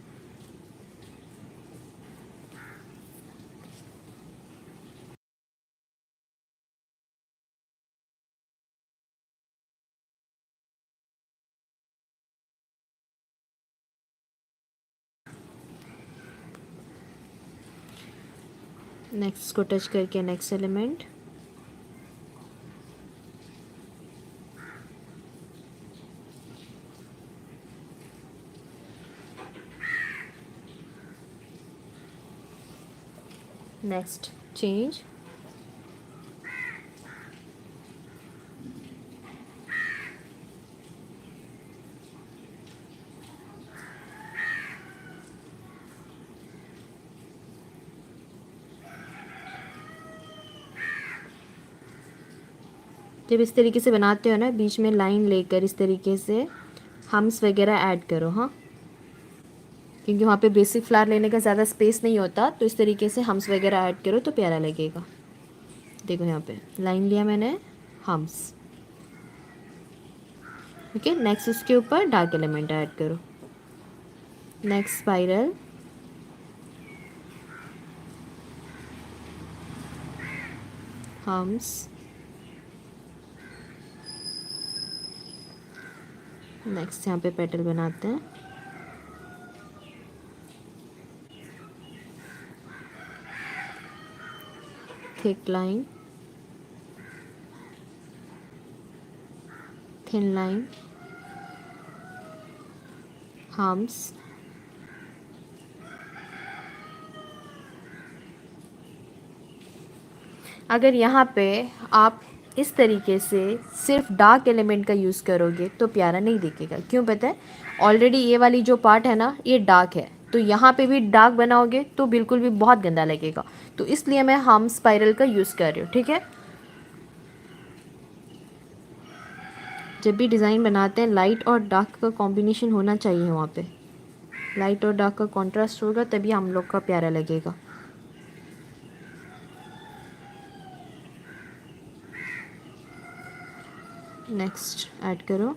नेक्स्ट को टच करके नेक्स्ट एलिमेंट, नेक्स्ट चेंज, जब इस तरीके से बनाते हो ना, बीच में लाइन लेकर इस तरीके से हम्स वगैरह ऐड करो, हाँ, क्योंकि वहाँ पे बेसिक फ्लावर लेने का ज़्यादा स्पेस नहीं होता, तो इस तरीके से हम्स वगैरह ऐड करो तो प्यारा लगेगा। देखो यहाँ पे लाइन लिया मैंने, हम्स। ओके, नेक्स्ट उसके ऊपर डार्क एलिमेंट ऐड करो, नेक्स्ट स्पाइरल, हम्स, नेक्स्ट यहाँ पे पेटल बनाते हैं, thick line, thin line, hums. अगर यहाँ पे आप इस तरीके से सिर्फ डार्क एलिमेंट का यूज़ करोगे तो प्यारा नहीं दिखेगा, क्यों पता है, ऑलरेडी ये वाली जो पार्ट है ना ये डार्क है, तो यहाँ पे भी डार्क बनाओगे तो बिल्कुल भी बहुत गंदा लगेगा, तो इसलिए मैं हम स्पाइरल का यूज़ कर रही हूँ, ठीक है। जब भी डिज़ाइन बनाते हैं लाइट और डार्क का कॉम्बिनेशन होना चाहिए, वहाँ पे लाइट और डार्क का कॉन्ट्रास्ट होगा तभी हम लोग का प्यारा लगेगा। नेक्स्ट ऐड करो,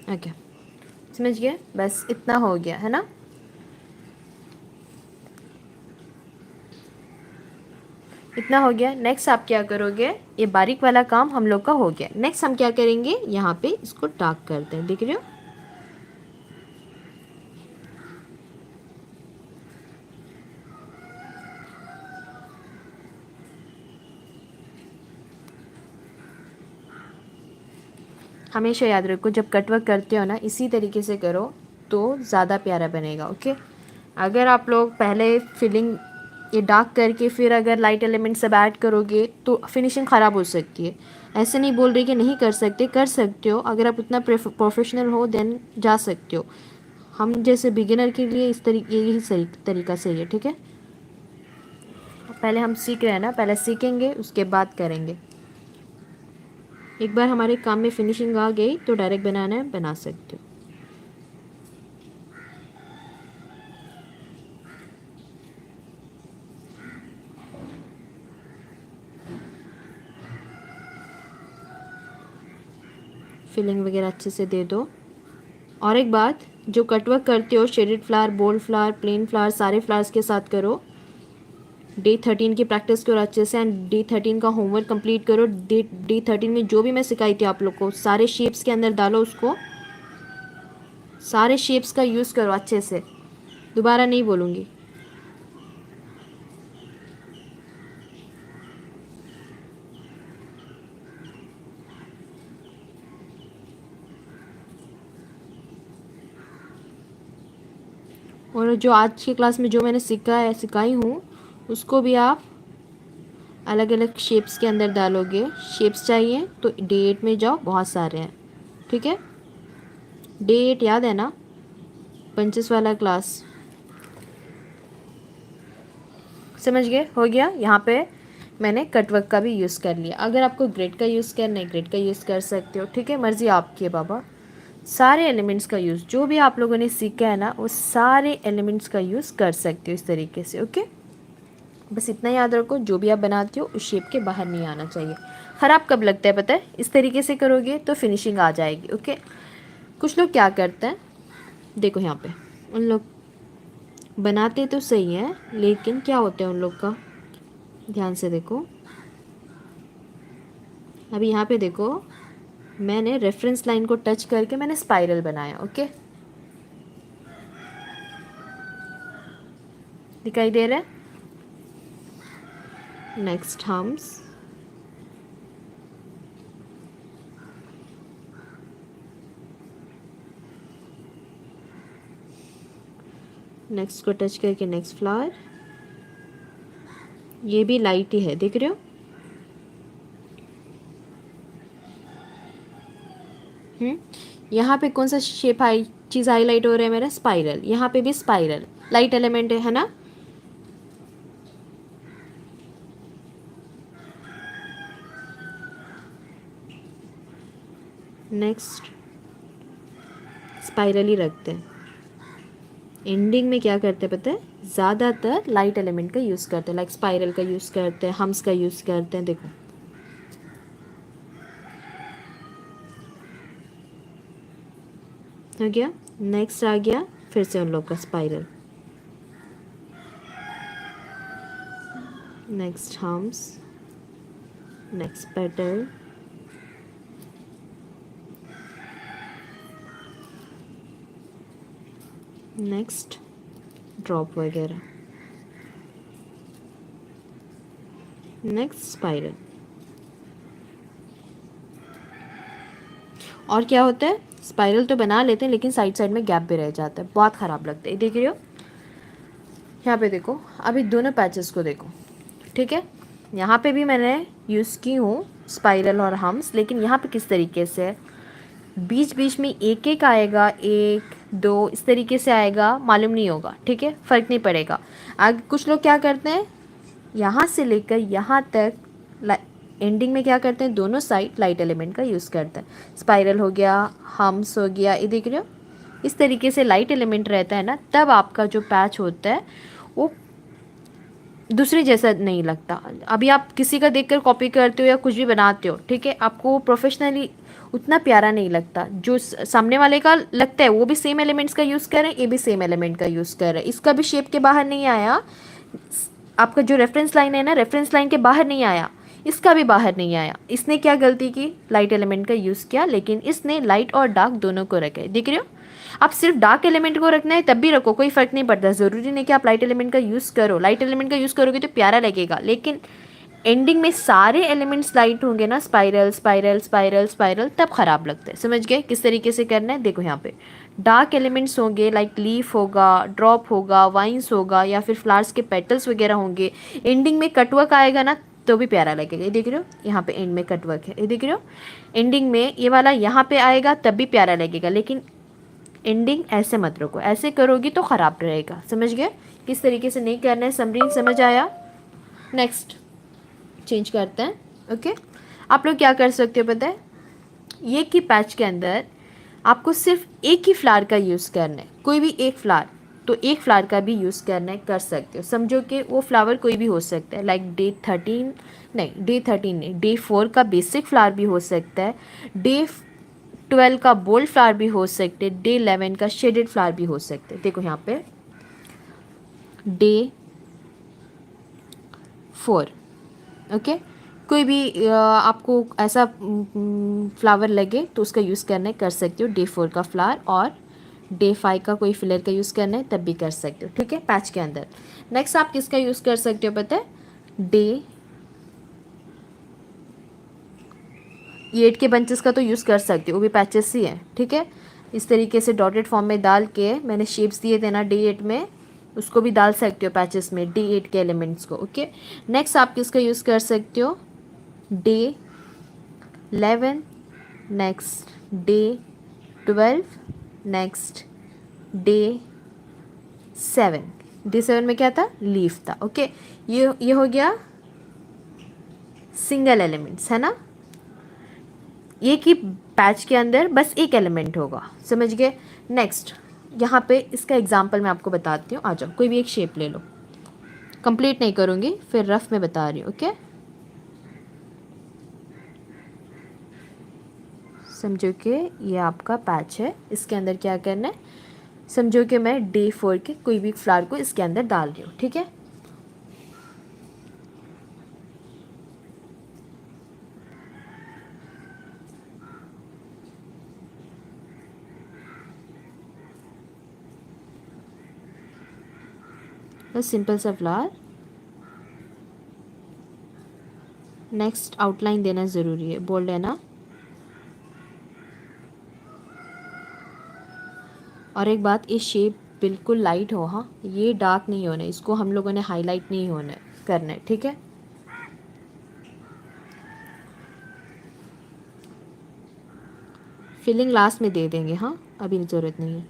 ओके, समझ गए, बस इतना हो गया है ना। इतना हो गया, नेक्स्ट आप क्या करोगे, ये बारीक वाला काम हम लोग का हो गया, नेक्स्ट हम क्या करेंगे, यहाँ पे इसको डार्क करते हैं, देख रहे हो। हमेशा याद रखो जब कटवर्क करते हो ना इसी तरीके से करो तो ज़्यादा प्यारा बनेगा। ओके, अगर आप लोग पहले फिलिंग ये डार्क करके फिर अगर लाइट एलिमेंट सब ऐड करोगे तो फिनिशिंग ख़राब हो सकती है। ऐसे नहीं बोल रही कि नहीं कर सकते, कर सकते हो। अगर आप उतना प्रोफेशनल हो देन जा सकते हो। हम जैसे बिगिनर के लिए इस तरीके यही सही तरीका सही है। ठीक है, पहले हम सीख रहे हैं ना, पहले सीखेंगे उसके बाद करेंगे। एक बार हमारे काम में फिनिशिंग आ गई तो डायरेक्ट बनाना है, बना सकते हो। फिलिंग वगैरह अच्छे से दे दो। और एक बात, जो कटवर्क करते हो shaded flower, bold flower, plain flower, सारे फ्लावर्स के साथ करो। डे 13 की प्रैक्टिस करो अच्छे से एंड डे 13 का होमवर्क कंप्लीट करो। डे 13 में जो भी मैं सिखाई थी आप लोग को सारे शेप्स के अंदर डालो उसको, सारे शेप्स का यूज़ करो अच्छे से। दोबारा नहीं बोलूँगी। और जो आज की क्लास में जो मैंने सिखाई हूँ उसको भी आप अलग अलग शेप्स के अंदर डालोगे। शेप्स चाहिए तो डे 8 में जाओ, बहुत सारे हैं। ठीक है, डे 8 याद है ना, पंचेस वाला क्लास। समझ गए? हो गया। यहाँ पे मैंने कटवर्क का भी यूज़ कर लिया। अगर आपको ग्रिड का यूज़ करना है ग्रिड का यूज़ कर सकते हो। ठीक है, मर्ज़ी आपकी है बाबा। सारे एलिमेंट्स का यूज़ जो भी आप लोगों ने सीखा है ना वो सारे एलिमेंट्स का यूज़ कर सकते हो इस तरीके से। ओके, बस इतना याद रखो जो भी आप बनाते हो उस शेप के बाहर नहीं आना चाहिए। ख़राब कब लगता है पता है? इस तरीके से करोगे तो फिनिशिंग आ जाएगी। ओके, कुछ लोग क्या करते हैं, देखो यहाँ पे उन लोग बनाते तो सही है लेकिन क्या होता है उन लोग का, ध्यान से देखो। अभी यहाँ पे देखो, मैंने रेफरेंस लाइन को टच करके मैंने स्पाइरल बनाया। ओके, दिखाई दे रहा है? नेक्स्ट हम्स, नेक्स्ट को टच करके नेक्स्ट फ्लावर। ये भी लाइट ही है, देख रहे हो? यहाँ पे कौन सा शेप चीज़ हाईलाइट हो रहा है मेरा? स्पाइरल। यहाँ पे भी स्पाइरल लाइट एलिमेंट है ना? नेक्स्ट स्पाइरल ही रखते हैं। एंडिंग में क्या करते हैं पता है? ज़्यादातर लाइट एलिमेंट का यूज़ करते हैं, लाइक स्पाइरल का यूज़ करते हैं, हम्स का यूज़ करते हैं। देखो हो गया। नेक्स्ट आ गया फिर से उन लोग का spiral. Next hums, next petal, next drop वगैरह, नेक्स्ट स्पाइरल। और क्या होता है, स्पाइरल तो बना लेते हैं लेकिन साइड साइड में गैप भी रह जाता है, बहुत ख़राब लगता है। देख रहे हो यहाँ पे देखो, अभी दोनों पैचेस को देखो। ठीक है, यहाँ पे भी मैंने यूज़ की हूँ स्पाइरल और हम्स, लेकिन यहाँ पे किस तरीके से बीच बीच में एक एक आएगा, एक दो इस तरीके से आएगा, मालूम नहीं होगा। ठीक है, फ़र्क नहीं पड़ेगा। आगे कुछ लोग क्या करते हैं, यहाँ से लेकर यहाँ तक एंडिंग में क्या करते हैं, दोनों साइड लाइट एलिमेंट का यूज़ करते हैं। स्पाइरल हो गया, हम्स हो गया, ये देख रहे हो? इस तरीके से लाइट एलिमेंट रहता है ना, तब आपका जो पैच होता है वो दूसरे जैसा नहीं लगता। अभी आप किसी का देखकर कॉपी करते हो या कुछ भी बनाते हो, ठीक है, आपको प्रोफेशनली उतना प्यारा नहीं लगता। जो सामने वाले का लगता है वो भी सेम एलिमेंट्स का यूज़ कर रहे हैं, ये भी सेम एलिमेंट का यूज़ कर रहे हैं। इसका भी शेप के बाहर नहीं आया, आपका जो रेफरेंस लाइन है ना, रेफरेंस लाइन के बाहर नहीं आया, इसका भी बाहर नहीं आया। इसने क्या गलती की, लाइट एलिमेंट का यूज़ किया, लेकिन इसने लाइट और डार्क दोनों को रखे। दिख रहे हो? आप सिर्फ डार्क एलिमेंट को रखना है तब भी रखो, कोई फ़र्क नहीं पड़ता। ज़रूरी नहीं कि आप लाइट एलिमेंट का यूज़ करो। लाइट एलिमेंट का यूज़ करोगे तो प्यारा लगेगा, लेकिन एंडिंग में सारे एलिमेंट्स लाइट होंगे ना, स्पाइरल स्पाइरल स्पाइरल स्पाइरल, तब खराब लगता है। समझ गए किस तरीके से करना है? देखो यहाँ पे डार्क एलिमेंट्स होंगे, लाइक लीफ होगा, ड्रॉप होगा, वाइन्स होगा, या फिर फ्लावर्स के पेटल्स वगैरह होंगे। एंडिंग में कटवर्क आएगा ना, तो भी प्यारा लगेगा। ये देख रहे हो यहाँ पे एंड में कटवर्क है, ये देख रहे हो। एंडिंग में ये वाला यहाँ पे आएगा तब भी प्यारा लगेगा, लेकिन एंडिंग ऐसे मत रखो, ऐसे करोगी तो ख़राब रहेगा। समझ गए किस तरीके से नहीं करना है? समरीन समझ आया? नेक्स्ट चेंज करते हैं। ओके, आप लोग क्या कर सकते हो पता है? ये की पैच के अंदर आपको सिर्फ एक ही फ्लावर का यूज़ करना है, कोई भी एक फ्लावर, तो एक फ्लावर का भी यूज़ करना है, कर सकते हो। समझो कि वो फ्लावर कोई भी हो सकता है, लाइक डे 13 नहीं, डे 4 का बेसिक फ्लावर भी हो सकता है, डे 12 का बोल्ड फ्लावर भी हो सकते हैं, डे 11 का शेडेड फ्लावर भी हो सकते हैं। देखो यहाँ पे डे 4, ओके, कोई भी आपको ऐसा फ्लावर लगे तो उसका यूज़ करना है, कर सकते हो। डे 4 का फ्लावर, और डे 5 का कोई फिलर का यूज़ करना है तब भी कर सकते हो, ठीक है, पैच के अंदर। नेक्स्ट आप किसका यूज़ कर सकते हो पता है? डे 8 के बंचेस का तो यूज़ कर सकते हो, वो भी पैचेस ही है, ठीक है। इस तरीके से डॉटेड फॉर्म में डाल के मैंने शेप्स दिए थे ना डे 8 में, उसको भी डाल सकते हो पैचेस में, डे 8 के एलिमेंट्स को। ओके, नेक्स्ट आप किसका यूज़ कर सकते हो? Day 11, next day 12, next day 7। Day 7 में क्या था? लीफ था। ओके, ये हो गया सिंगल एलिमेंट्स, है ना। एक ही पैच के अंदर बस एक एलिमेंट होगा। समझ गए? नेक्स्ट यहाँ पे इसका एग्जांपल मैं आपको बताती हूँ। आ जाओ, कोई भी एक शेप ले लो, कंप्लीट नहीं करूँगी, फिर रफ में बता रही हूँ। ओके, समझो कि ये आपका पैच है, इसके अंदर क्या करना है? समझो कि मैं डे 4 के कोई भी फ्लावर को इसके अंदर डाल रही हूँ, ठीक है। बस सिंपल सा फ्लावर। नेक्स्ट आउटलाइन देना ज़रूरी है, बोल्ड है ना। और एक बात, ये शेप बिल्कुल लाइट हो, हाँ, ये डार्क नहीं होना है, इसको हम लोगों ने हाईलाइट नहीं होना है, करना है, ठीक है। फिलिंग लास्ट में दे देंगे, हाँ, अभी ज़रूरत नहीं है।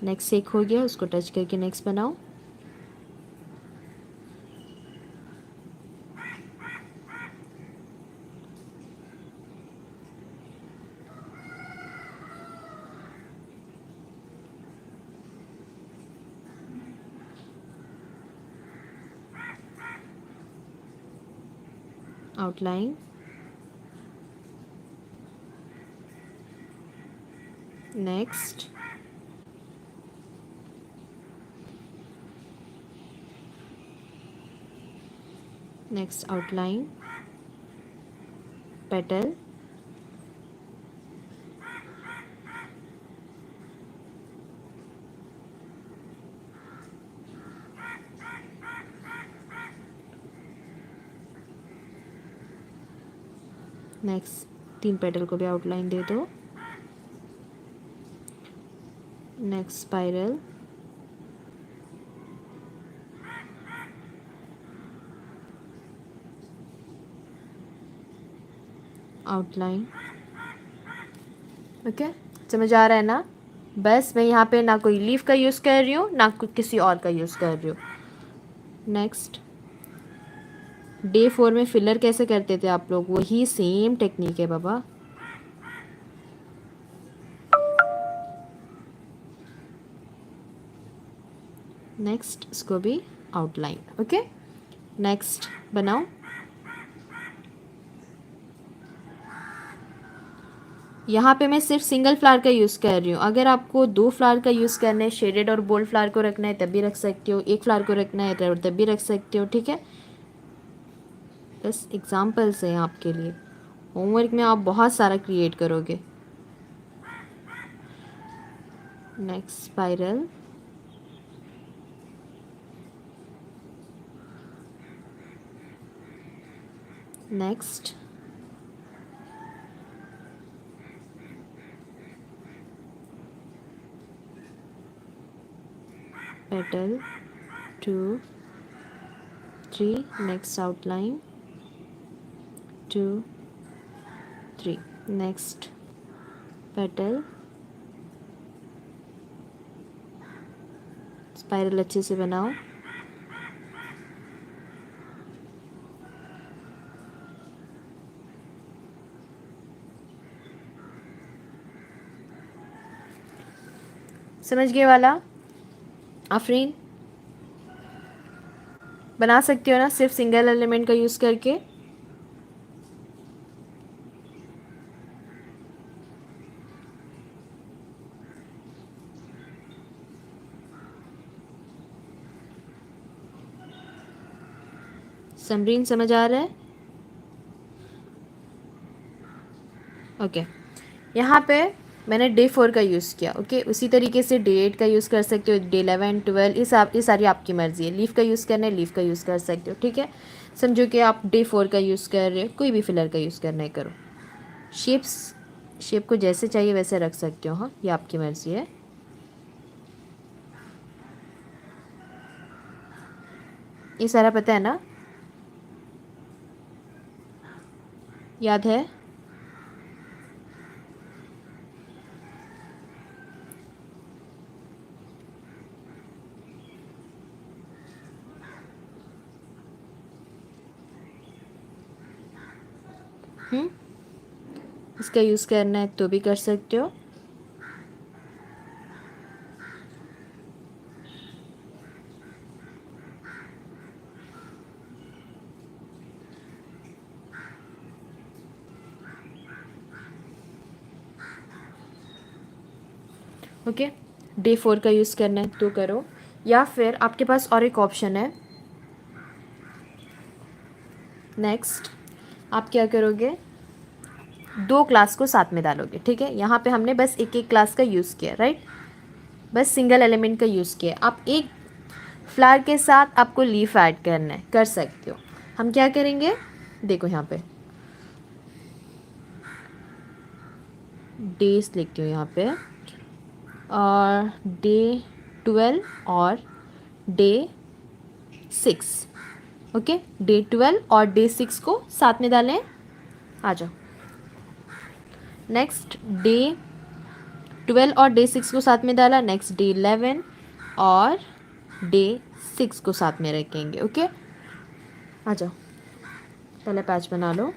नेक्स्ट एक हो गया, उसको टच करके नेक्स्ट बनाओ। Outline, next next outline, petal, next 3 petal को भी आउटलाइन दे दो। Next spiral, outline. ओके, समझ आ रहा है ना। बस मैं यहाँ पे ना कोई लीफ का यूज़ कर रही हूँ, ना किसी और का यूज़ कर रही हूँ। नेक्स्ट डे 4 में फिलर कैसे करते थे आप लोग? वही सेम टेक्निक है बाबा। नेक्स्ट इसको भी आउटलाइन। ओके, नेक्स्ट बनाओ। यहाँ पे मैं सिर्फ सिंगल फ्लावर का यूज़ कर रही हूँ। अगर आपको 2 फ्लावर का यूज़ करना है, शेडेड और बोल्ड फ्लावर को रखना है तब भी रख सकते हो, एक फ्लावर को रखना है तब भी रख सकते हो, ठीक है। बस एग्जाम्पल्स हैं आपके लिए, होमवर्क में आप बहुत सारा क्रिएट करोगे। Next spiral, next petal 2 3, next outline 2 3, next petal, spiral अच्छे से बनाओ। समझ गए वाला आफरीन? बना सकते हो ना सिर्फ सिंगल एलिमेंट का यूज़ करके? समरीन समझ आ रहा है? ओके यहाँ पे मैंने डे 4 का यूज़ किया। ओके उसी तरीके से डे 8 का यूज़ कर सकते हो, डे 11 12, ये सारी आपकी मर्ज़ी है। लीफ का यूज़ करना है लीफ का यूज़ कर सकते हो, ठीक है। समझो कि आप डे 4 का यूज़ कर रहे हो, कोई भी फिलर का यूज़ करना है करो। शेप को जैसे चाहिए वैसे रख सकते हो, हाँ ये आपकी मर्ज़ी है। ये सारा पता है ना, याद है? इसका यूज़ करना है तो भी कर सकते हो। ओके डे 4 का यूज़ करना है तो करो, या फिर आपके पास और एक ऑप्शन है। नेक्स्ट आप क्या करोगे, 2 क्लास को साथ में डालोगे, ठीक है। यहाँ पे हमने बस एक एक क्लास का यूज़ किया, राइट, बस सिंगल एलिमेंट का यूज़ किया। आप एक फ्लावर के साथ आपको लीफ ऐड करना है, कर सकते हो। हम क्या करेंगे, देखो यहाँ पे डेज लिखती हूँ यहाँ पे, और डे 12 और डे 6, ओके डे 12 और डे 6 को साथ में डालें। आ जाओ, नेक्स्ट डे 12 और डे 6 को साथ में डाला, नेक्स्ट डे 11 और डे 6 को साथ में रखेंगे। ओके आ जाओ, पहले पैच बना लो।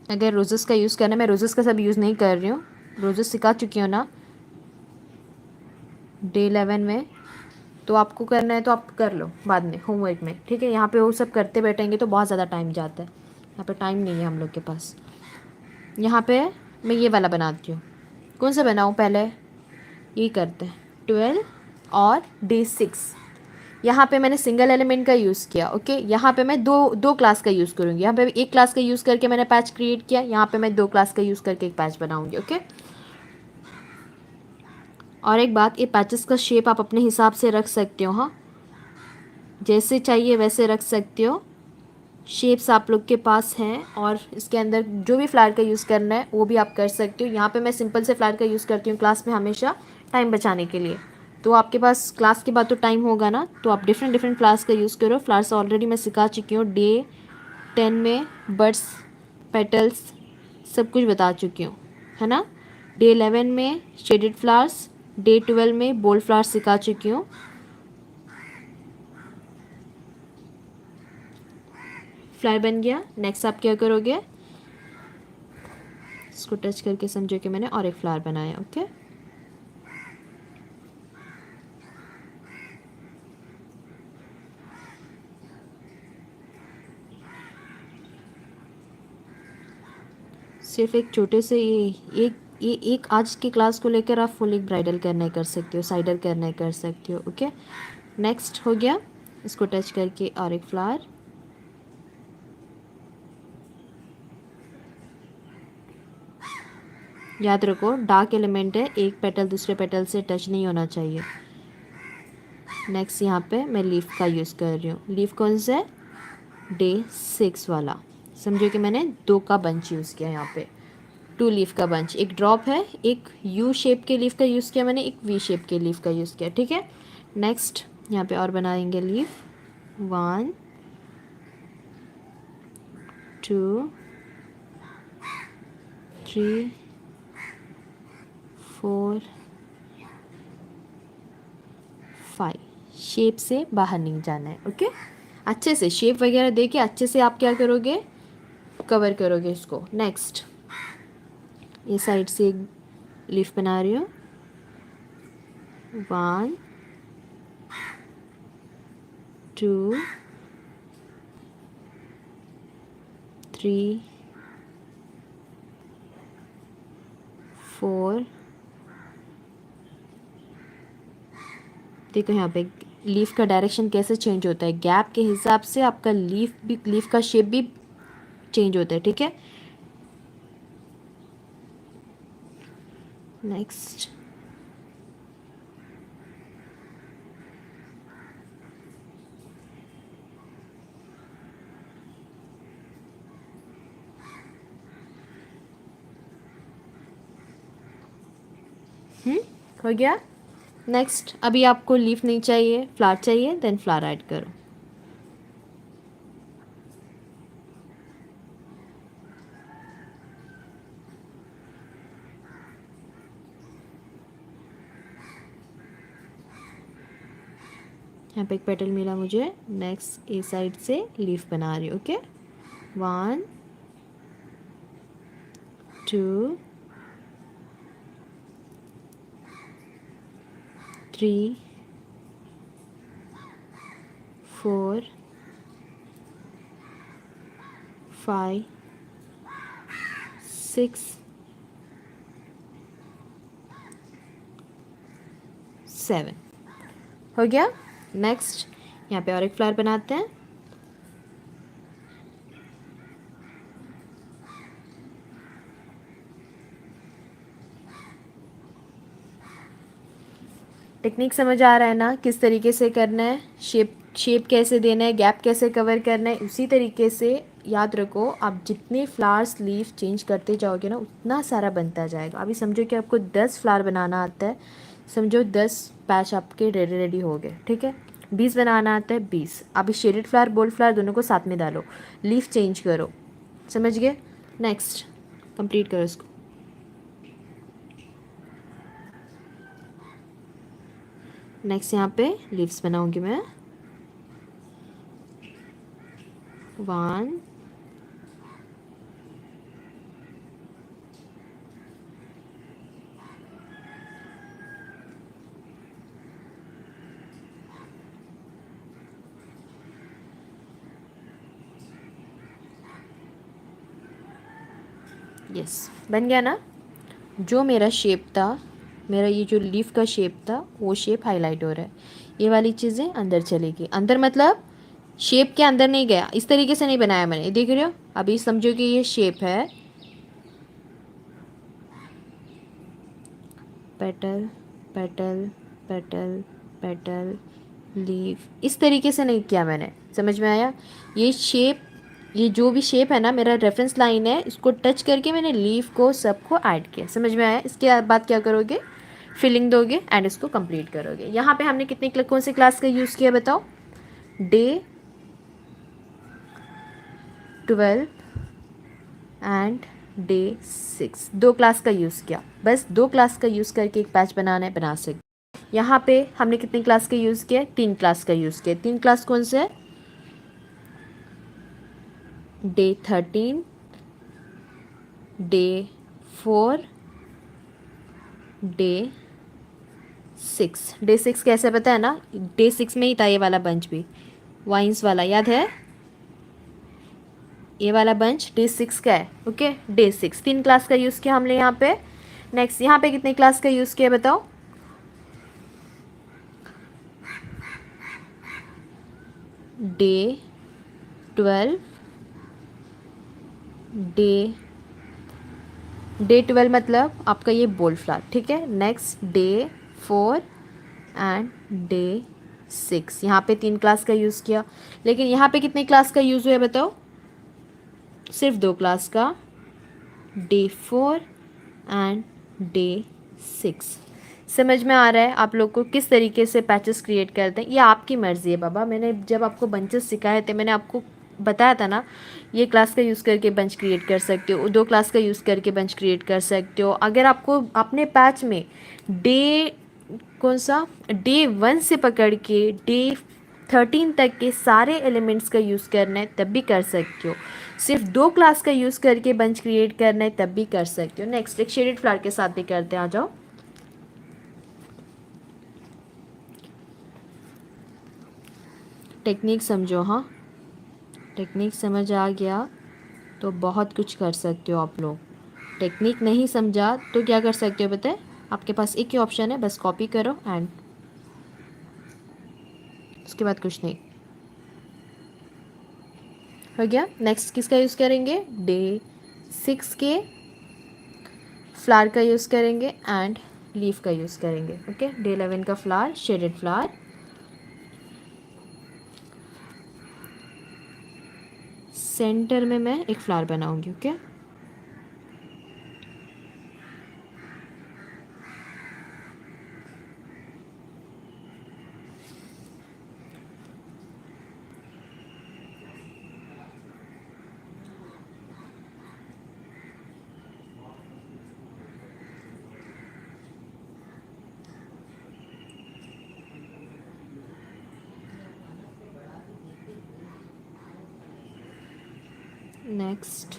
अगर रोजेस का यूज़ करना है, मैं रोजेस का सब यूज़ नहीं कर रही हूँ, रोजेस सिखा चुकी हूँ ना डे 11 में, तो आपको करना है तो आप कर लो बाद में होमवर्क में, ठीक है। यहाँ पे वो सब करते बैठेंगे तो बहुत ज़्यादा टाइम जाता है, यहाँ पे टाइम नहीं है हम लोग के पास। यहाँ पे मैं ये वाला बनाती हूँ, कौन सा बनाऊँ पहले, ये करते हैं 12 और डे 6। यहाँ पे मैंने सिंगल एलिमेंट का यूज़ किया, ओके। यहाँ पे मैं दो क्लास का यूज़ करूँगी। यहाँ पे एक क्लास का यूज़ करके मैंने पैच क्रिएट किया, यहाँ पे मैं 2 क्लास का यूज़ करके एक पैच बनाऊँगी, ओके। और एक बात, ये पैचेस का शेप आप अपने हिसाब से रख सकते हो, हाँ जैसे चाहिए वैसे रख सकते हो। शेप्स आप लोग के पास हैं, और इसके अंदर जो भी फ्लावर का यूज़ करना है वो भी आप कर सकते हो। यहाँ पे मैं सिंपल से फ्लावर का यूज़ करती हूँ क्लास में हमेशा टाइम बचाने के लिए। तो आपके पास क्लास के बाद तो टाइम होगा ना, तो आप डिफरेंट डिफरेंट फ्लावर्स का यूज़ करो। फ्लावर्स ऑलरेडी मैं सिखा चुकी हूँ, डे 10 में बर्ड्स, पेटल्स सब कुछ बता चुकी हूँ, है ना। डे 11 में शेडेड फ्लावर्स, डे 12 में बोल्ड फ्लावर्स सिखा चुकी हूँ। फ्लावर बन गया। नेक्स्ट आप क्या करोगे, इसको टच करके समझो कि मैंने और एक फ्लावर बनाया, ओके। सिर्फ एक छोटे से एक आज की क्लास को लेकर आप फुल एक ब्राइडल करना कर सकते हो, साइडर करना कर सकते हो, ओके। नेक्स्ट हो गया, इसको टच करके और एक फ्लावर, याद रखो डार्क एलिमेंट है, एक पेटल दूसरे पेटल से टच नहीं होना चाहिए। नेक्स्ट यहाँ पे मैं लीफ का यूज़ कर रही हूँ। लीफ कौन सा है? डे 6 वाला। समझो कि मैंने 2 का बंच यूज़ किया यहाँ पे, 2 लीफ का बंच। एक ड्रॉप है, एक यू शेप के लीफ का यूज़ किया मैंने, एक वी शेप के लीफ का यूज़ किया। ठीक है, नेक्स्ट यहाँ पे और बनाएंगे लीफ। 1 2 3 4 5। शेप से बाहर नहीं जाना है। ओके, अच्छे से शेप वगैरह देके अच्छे से आप क्या करोगे, कवर करोगे इसको। नेक्स्ट ये साइड से एक लीफ बना रही हूँ। 1 2 3 4। देखो यहाँ पे लीफ का डायरेक्शन कैसे चेंज होता है, गैप के हिसाब से आपका लीफ का शेप भी चेंज होता है। ठीक है, नेक्स्ट हो गया। नेक्स्ट अभी आपको लीफ नहीं चाहिए, फ्लावर चाहिए, देन फ्लावर ऐड करो। यहाँ पे एक पेटल मिला मुझे। नेक्स्ट ए साइड से लीफ बना रही हूँ। ओके, 1 2 3 4 5 6 7। हो गया। नेक्स्ट यहाँ पे और एक फ्लावर बनाते हैं। टेक्निक समझ आ रहा है ना, किस तरीके से करना है, शेप कैसे देना है, गैप कैसे कवर करना है। उसी तरीके से याद रखो, आप जितने फ्लावर्स लीफ चेंज करते जाओगे ना उतना सारा बनता जाएगा। अभी समझो कि आपको 10 फ्लावर बनाना आता है, समझो 10 पैच आपके रेडी रेडी हो गए। ठीक है, 20 बनाना आता है, 20। अभी शेडेड फ्लावर बोल्ड फ्लावर दोनों को साथ में डालो, लीफ चेंज करो। समझ गए? नेक्स्ट कंप्लीट करो इसको। नेक्स्ट यहाँ पे लीव्स बनाऊंगी मैं। 1 यस, बन गया ना। जो मेरा शेप था, मेरा ये जो लीफ का शेप था वो शेप हाईलाइट हो रहा है। ये वाली चीज़ें अंदर चलेगी। अंदर मतलब शेप के अंदर नहीं गया, इस तरीके से नहीं बनाया मैंने, देख रहे हो। अभी समझो कि ये शेप है, petal petal petal petal leaf, इस तरीके से नहीं किया मैंने। समझ में आया? ये शेप, ये जो भी शेप है ना, मेरा रेफरेंस लाइन है, इसको टच करके मैंने लीफ को सबको ऐड किया। समझ में आया? इसके बाद क्या करोगे, फिलिंग दोगे एंड इसको कंप्लीट करोगे। यहाँ पे हमने कितने कौन से क्लास का यूज़ किया बताओ? डे 12 एंड डे 6, 2 क्लास का यूज़ किया। बस 2 क्लास का यूज़ करके एक पैच बनाना है, बना सकते। यहाँ पे हमने कितने क्लास का यूज़ किया? 3 क्लास का यूज़ किया। 3 क्लास कौन से है? Day 13, day 4, day 6। डे 6 कैसे पता है ना, डे 6 में ही था ये वाला बंच भी, वाइन्स वाला, याद है? ये वाला बंच डे 6 का है। ओके, डे 6 3 क्लास का यूज़ किया हमने यहाँ पे। नेक्स्ट यहाँ पे कितने क्लास का यूज़ किया बताओ? डे 12, डे डे 12 मतलब आपका ये बोल्ड फ्लावर, ठीक है। नेक्स्ट डे 4 एंड डे 6, यहाँ पे 3 क्लास का यूज़ किया, लेकिन यहाँ पे कितने क्लास का यूज़ हुआ है बताओ? सिर्फ 2 क्लास का, डे 4 एंड डे 6। समझ में आ रहा है आप लोग को किस तरीके से पैचेस क्रिएट करते हैं? ये आपकी मर्ज़ी है बाबा। मैंने जब आपको बंचेस सिखाए थे, मैंने आपको बताया था ना, ये क्लास का यूज़ करके बंच क्रिएट कर सकते हो, 2 क्लास का यूज़ करके बंच क्रिएट कर सकते हो। अगर आपको अपने पैच में डे कौन सा, डे 1 से पकड़ के डे 13 तक के सारे एलिमेंट्स का यूज़ करना है तब भी कर सकते हो। सिर्फ 2 क्लास का यूज़ करके बंच क्रिएट करना है तब भी कर सकते हो। नेक्स्ट एक शेडेड फ्लावर के साथ भी करते हैं, आ जाओ। टेक्निक समझो, हाँ, टेक्निक समझ आ गया तो बहुत कुछ कर सकते हो आप लोग। टेक्निक नहीं समझा तो क्या कर सकते हो बताए? आपके पास एक ही ऑप्शन है, बस कॉपी करो एंड उसके बाद कुछ नहीं। हो गया। नेक्स्ट किसका यूज़ करेंगे? डे 6 के फ्लावर का यूज़ करेंगे एंड लीफ का यूज़ करेंगे। ओके, डे 11 का फ्लावर, शेडेड फ्लावर। सेंटर में मैं एक फ्लावर बनाऊंगी। ओके, नेक्स्ट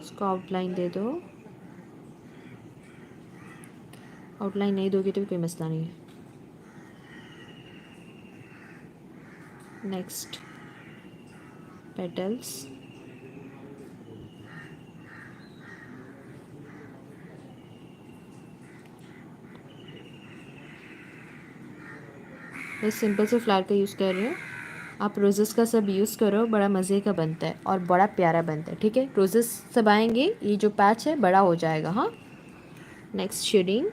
इसको आउटलाइन दे दो। आउटलाइन नहीं दोगे तो भी कोई मसला नहीं है। नेक्स्ट पेटल्स, मैं सिंपल से फ्लावर का यूज़ कर रही हूँ। आप रोजेस का सब यूज़ करो, बड़ा मज़े का बनता है और बड़ा प्यारा बनता है। ठीक है, रोजेस सब आएंगे, ये जो पैच है बड़ा हो जाएगा। हाँ, नेक्स्ट शेडिंग,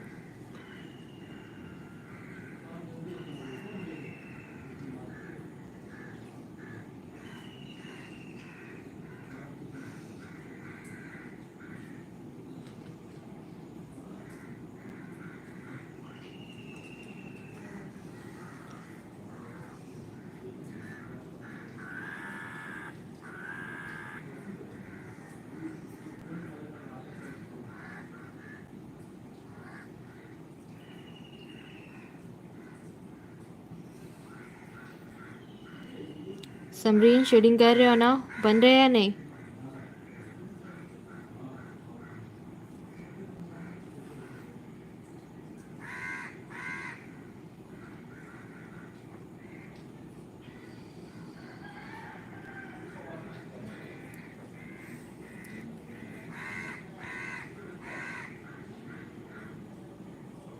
समरीन शेडिंग कर रहे हो ना? बन रहे हैं या नहीं?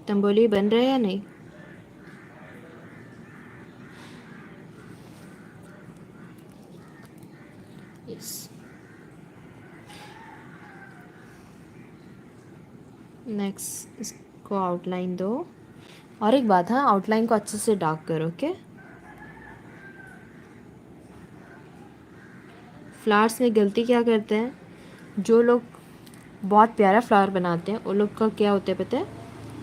तुम बोलिए बन रहे हैं या नहीं? यस। नेक्स्ट इसको आउटलाइन दो। और एक बात, हाँ, आउटलाइन को अच्छे से डार्क करो। ओके, फ्लावर्स में गलती क्या करते हैं जो लोग बहुत प्यारा फ्लावर बनाते हैं, उन लोग का क्या होता है पता है?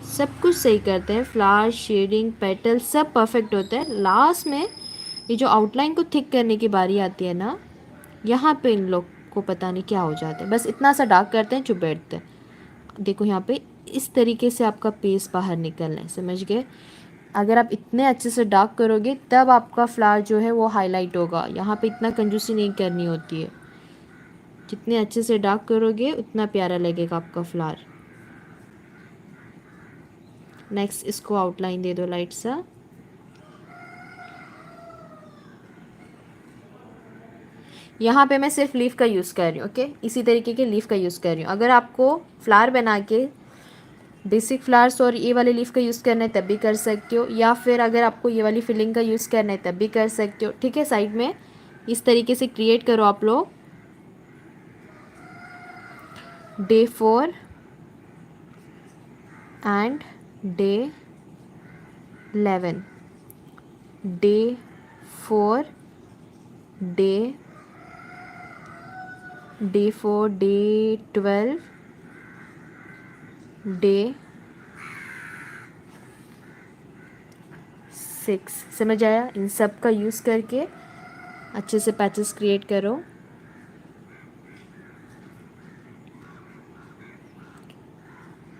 सब कुछ सही करते हैं, फ्लावर, शेडिंग, पेटल सब परफेक्ट होता है। लास्ट में ये जो आउटलाइन को थिक करने की बारी आती है ना, यहाँ पे इन लोग को पता नहीं क्या हो जाता है। बस इतना सा डार्क करते हैं, चुप बैठते हैं। देखो यहाँ पे इस तरीके से आपका पेस बाहर निकलना है, समझ गए? अगर आप इतने अच्छे से डार्क करोगे तब आपका फ्लावर जो है वो हाईलाइट होगा। यहाँ पे इतना कंजूसी नहीं करनी होती है। जितने अच्छे से डार्क करोगे उतना प्यारा लगेगा आपका फ्लावर। नेक्स्ट इसको आउटलाइन दे दो लाइट सा। यहाँ पे मैं सिर्फ लीफ का यूज़ कर रही हूँ। ओके, इसी तरीके के लीफ का यूज़ कर रही हूँ। अगर आपको फ्लावर बना के बेसिक फ्लावर्स और ये वाले लीफ का यूज़ करना है तब भी कर सकते हो, या फिर अगर आपको ये वाली फिलिंग का यूज़ करना है तब भी कर सकते हो। ठीक है, साइड में इस तरीके से क्रिएट करो आप लोग। Day 4 and day 11, day 4 day 12 day 6। समझ आया? इन सब का यूज़ करके अच्छे से पैचेस क्रिएट करो।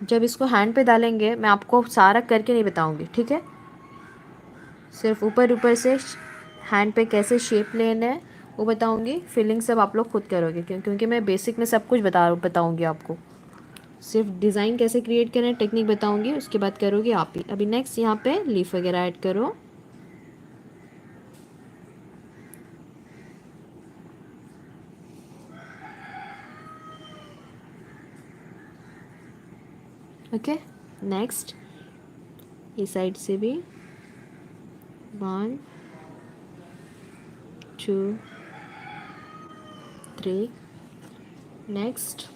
जब इसको हैंड पे डालेंगे मैं आपको सारा करके नहीं बताऊंगी, ठीक है? सिर्फ ऊपर ऊपर से हैंड पे कैसे शेप लेना है वो बताऊंगी। फिलिंग सब आप लोग खुद करोगे क्योंकि मैं बेसिक में सब कुछ बताऊंगी आपको। सिर्फ डिज़ाइन कैसे क्रिएट करना है टेक्निक बताऊंगी, उसके बाद करोगे आप ही। अभी नेक्स्ट यहाँ पे लीफ वगैरह ऐड करो। ओके, नेक्स्ट इस साइड से भी 1 2 3। नेक्स्ट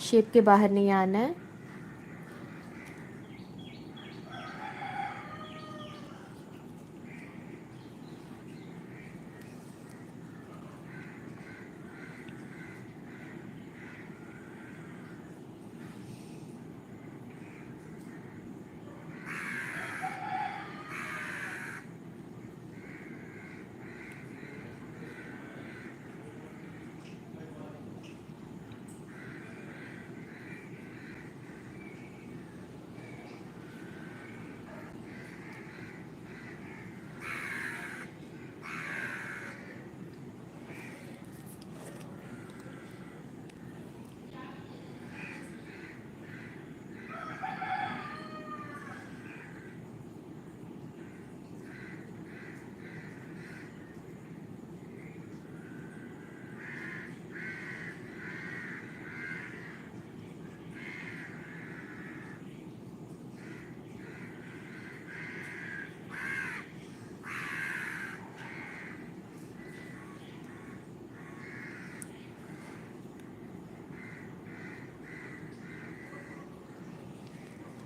शेप के बाहर नहीं आना है।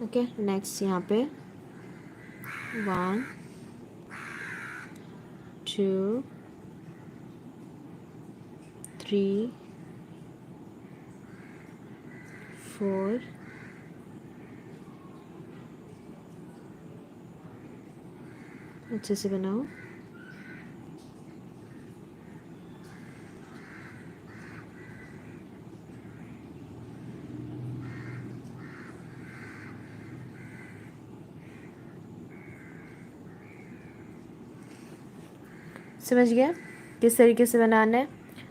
ओके, नेक्स्ट यहाँ पे 1 2 3 4 अच्छे से बनाओ। समझ गया किस तरीके से बनाना है?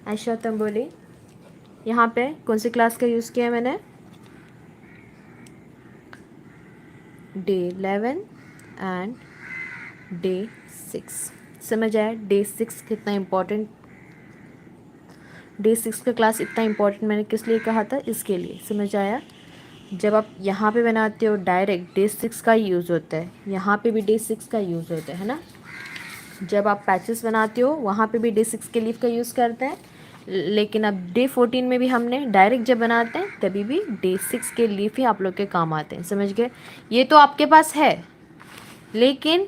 आयशा तुम बोली। यहाँ पे कौन सी क्लास का यूज़ किया है मैंने? Day 11 and day 6। समझ आया डे 6 कितना इम्पोर्टेंट? डे 6 का क्लास इतना इम्पोर्टेंट मैंने किस लिए कहा था? इसके लिए। समझ आया? जब आप यहाँ पे बनाते हो डायरेक्ट डे 6 का ही यूज़ होता है, यहाँ पे भी डे 6 का यूज़ होता है ना? जब आप पैचेस बनाते हो वहाँ पे भी डे 6 के लीफ का यूज़ करते हैं, लेकिन अब डे 14 में भी हमने डायरेक्ट जब बनाते हैं तभी भी डे 6 के लीफ ही आप लोग के काम आते हैं। समझ गए? ये तो आपके पास है लेकिन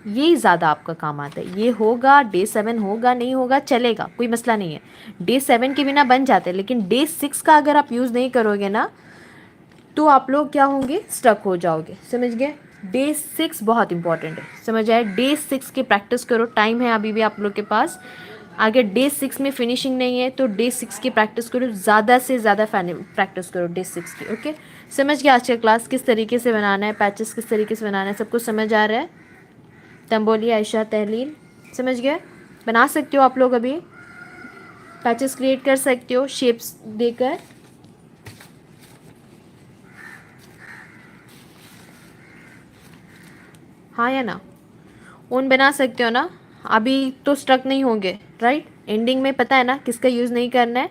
ये ज़्यादा आपका काम आता है। ये होगा, डे 7 होगा नहीं होगा चलेगा, कोई मसला नहीं है। डे 7 के बिना बन जाते हैं, लेकिन डे 6 का अगर आप यूज़ नहीं करोगे ना तो आप लोग क्या होंगे? स्टक हो जाओगे। समझ गए? डे 6 बहुत इंपॉर्टेंट है। समझ आए? डे 6 की प्रैक्टिस करो, टाइम है अभी भी आप लोग के पास। अगर डे 6 में फिनिशिंग नहीं है तो डे 6 की प्रैक्टिस करो, ज़्यादा से ज़्यादा प्रैक्टिस करो डे 6 की। ओके, समझ गया आज का क्लास किस तरीके से बनाना है, पैचेस किस तरीके से बनाना है, सब कुछ समझ आ रहा है? तुम बोलिए आयशा, तहलील, समझ गए? बना सकते हो आप लोग, अभी पैचेस क्रिएट कर सकते हो शेप्स देकर। हाँ या ना? ओन बना सकते हो ना? अभी तो स्ट्रक नहीं होंगे, राइट? एंडिंग में पता है ना किसका यूज़ नहीं करना है।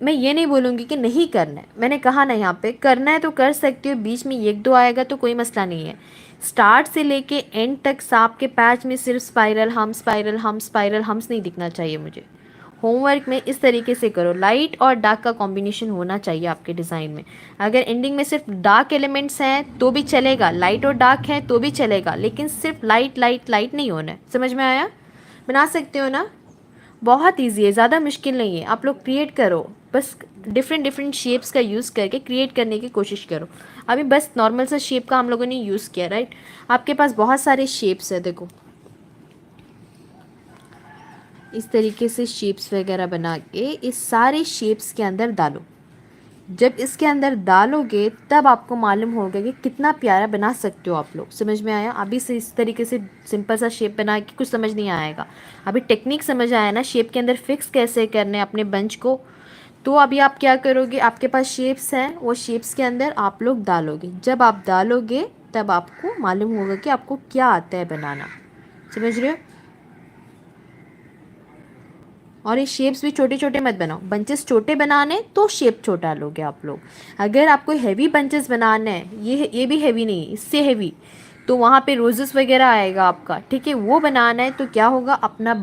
मैं ये नहीं बोलूँगी कि नहीं करना है, मैंने कहा ना, यहाँ पे करना है तो कर सकती हो, बीच में एक दो आएगा तो कोई मसला नहीं है। स्टार्ट से लेके एंड तक सांप के पैच में सिर्फ स्पाइरल हम स्पाइरल हम स्पाइरल हम्स नहीं दिखना चाहिए मुझे। होमवर्क में इस तरीके से करो, लाइट और डार्क का कॉम्बिनेशन होना चाहिए आपके डिज़ाइन में। अगर एंडिंग में सिर्फ डार्क एलिमेंट्स हैं तो भी चलेगा, लाइट और डार्क हैं तो भी चलेगा, लेकिन सिर्फ लाइट लाइट लाइट नहीं होना है। समझ में आया? बना सकते हो ना? बहुत ईजी है, ज़्यादा मुश्किल नहीं है। आप लोग क्रिएट करो, बस डिफरेंट डिफरेंट शेप्स का यूज़ करके क्रिएट करने की कोशिश करो। अभी बस नॉर्मल सा शेप का हम लोगों ने यूज़ किया, राइट? आपके पास बहुत सारे शेप्स है, देखो इस तरीके से शेप्स वगैरह बना के इस सारे शेप्स के अंदर डालो। जब इसके अंदर डालोगे तब आपको मालूम होगा कि कितना प्यारा बना सकते हो आप लोग। समझ में आया? अभी से इस तरीके से सिंपल सा शेप बना के कुछ समझ नहीं आएगा। अभी टेक्निक समझ आया ना, शेप के अंदर फिक्स कैसे करने अपने बंच को। तो अभी आप क्या करोगे, आपके पास शेप्स हैं, वो शेप्स के अंदर आप लोग डालोगे। जब आप डालोगे तब आपको मालूम होगा कि आपको क्या आता है बनाना। समझ रहे हो? और ये शेप्स भी छोटे छोटे मत बनाओ, बंचेस छोटे बनाने तो शेप छोटा लोगे आप लोग। अगर आपको हैवी बंचेस बनाना है, ये भी हैवी नहीं, इससे हैवी, तो वहाँ पे रोजेस वगैरह आएगा आपका, ठीक है? वो बनाना है तो क्या होगा, अपना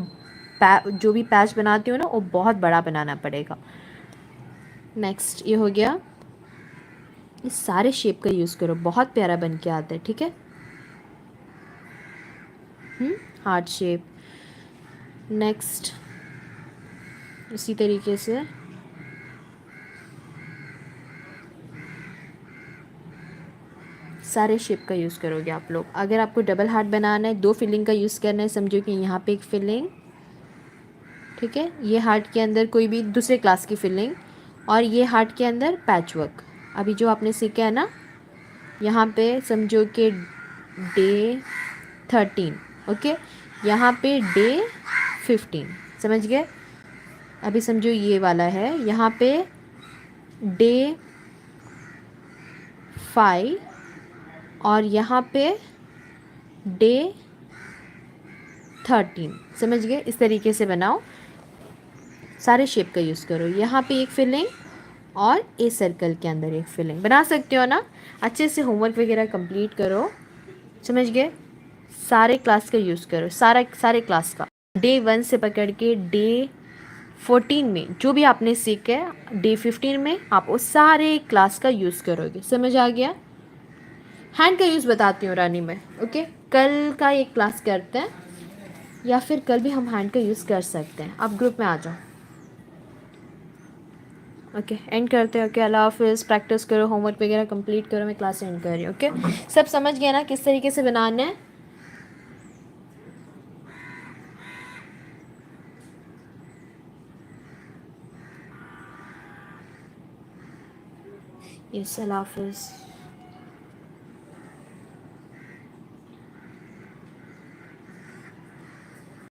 जो भी पैच बनाते हो ना वो बहुत बड़ा बनाना पड़ेगा। नेक्स्ट ये हो गया। इस सारे शेप का यूज़ करो, बहुत प्यारा बन के आता है, ठीक है? Heart shape. नेक्स्ट इसी तरीके से सारे शेप का यूज़ करोगे आप लोग। अगर आपको डबल हार्ट बनाना है, दो फिलिंग का यूज़ करना है, समझो कि यहाँ पे एक फिलिंग, ठीक है? ये हार्ट के अंदर कोई भी दूसरे क्लास की फिलिंग, और ये हार्ट के अंदर पैच वर्क। अभी जो आपने सीखा है ना, यहाँ पे समझो कि डे 13, ओके, यहाँ पे डे 15, समझ गए? अभी समझो ये वाला है, यहाँ पे डे 5 और यहाँ पे डे 13, समझ गए? इस तरीके से बनाओ, सारे शेप का यूज़ करो। यहाँ पे एक फिलिंग और ए सर्कल के अंदर एक फिलिंग बना सकते हो ना? अच्छे से होमवर्क वगैरह कंप्लीट करो, समझ गए? सारे क्लास का यूज़ करो, सारे क्लास का, डे 1 से पकड़ के डे 14 में जो भी आपने सीखा है, डे 15 में आप उस सारे क्लास का यूज़ करोगे। समझ आ गया? हैंड का यूज़ बताती हूँ रानी मैं, ओके? कल का एक क्लास करते हैं, या फिर कल भी हम हैंड का यूज़ कर सकते हैं। आप ग्रुप में आ जाओ, ओके? एंड करते हैं, ओके? अल्लाह हाफिज़। प्रैक्टिस करो, होमवर्क वगैरह कंप्लीट करो, मैं क्लास एंड कर रही हूँ, ओके? सब समझ गया ना किस तरीके से बनाना है? यस, अल्लाह हाफिज़।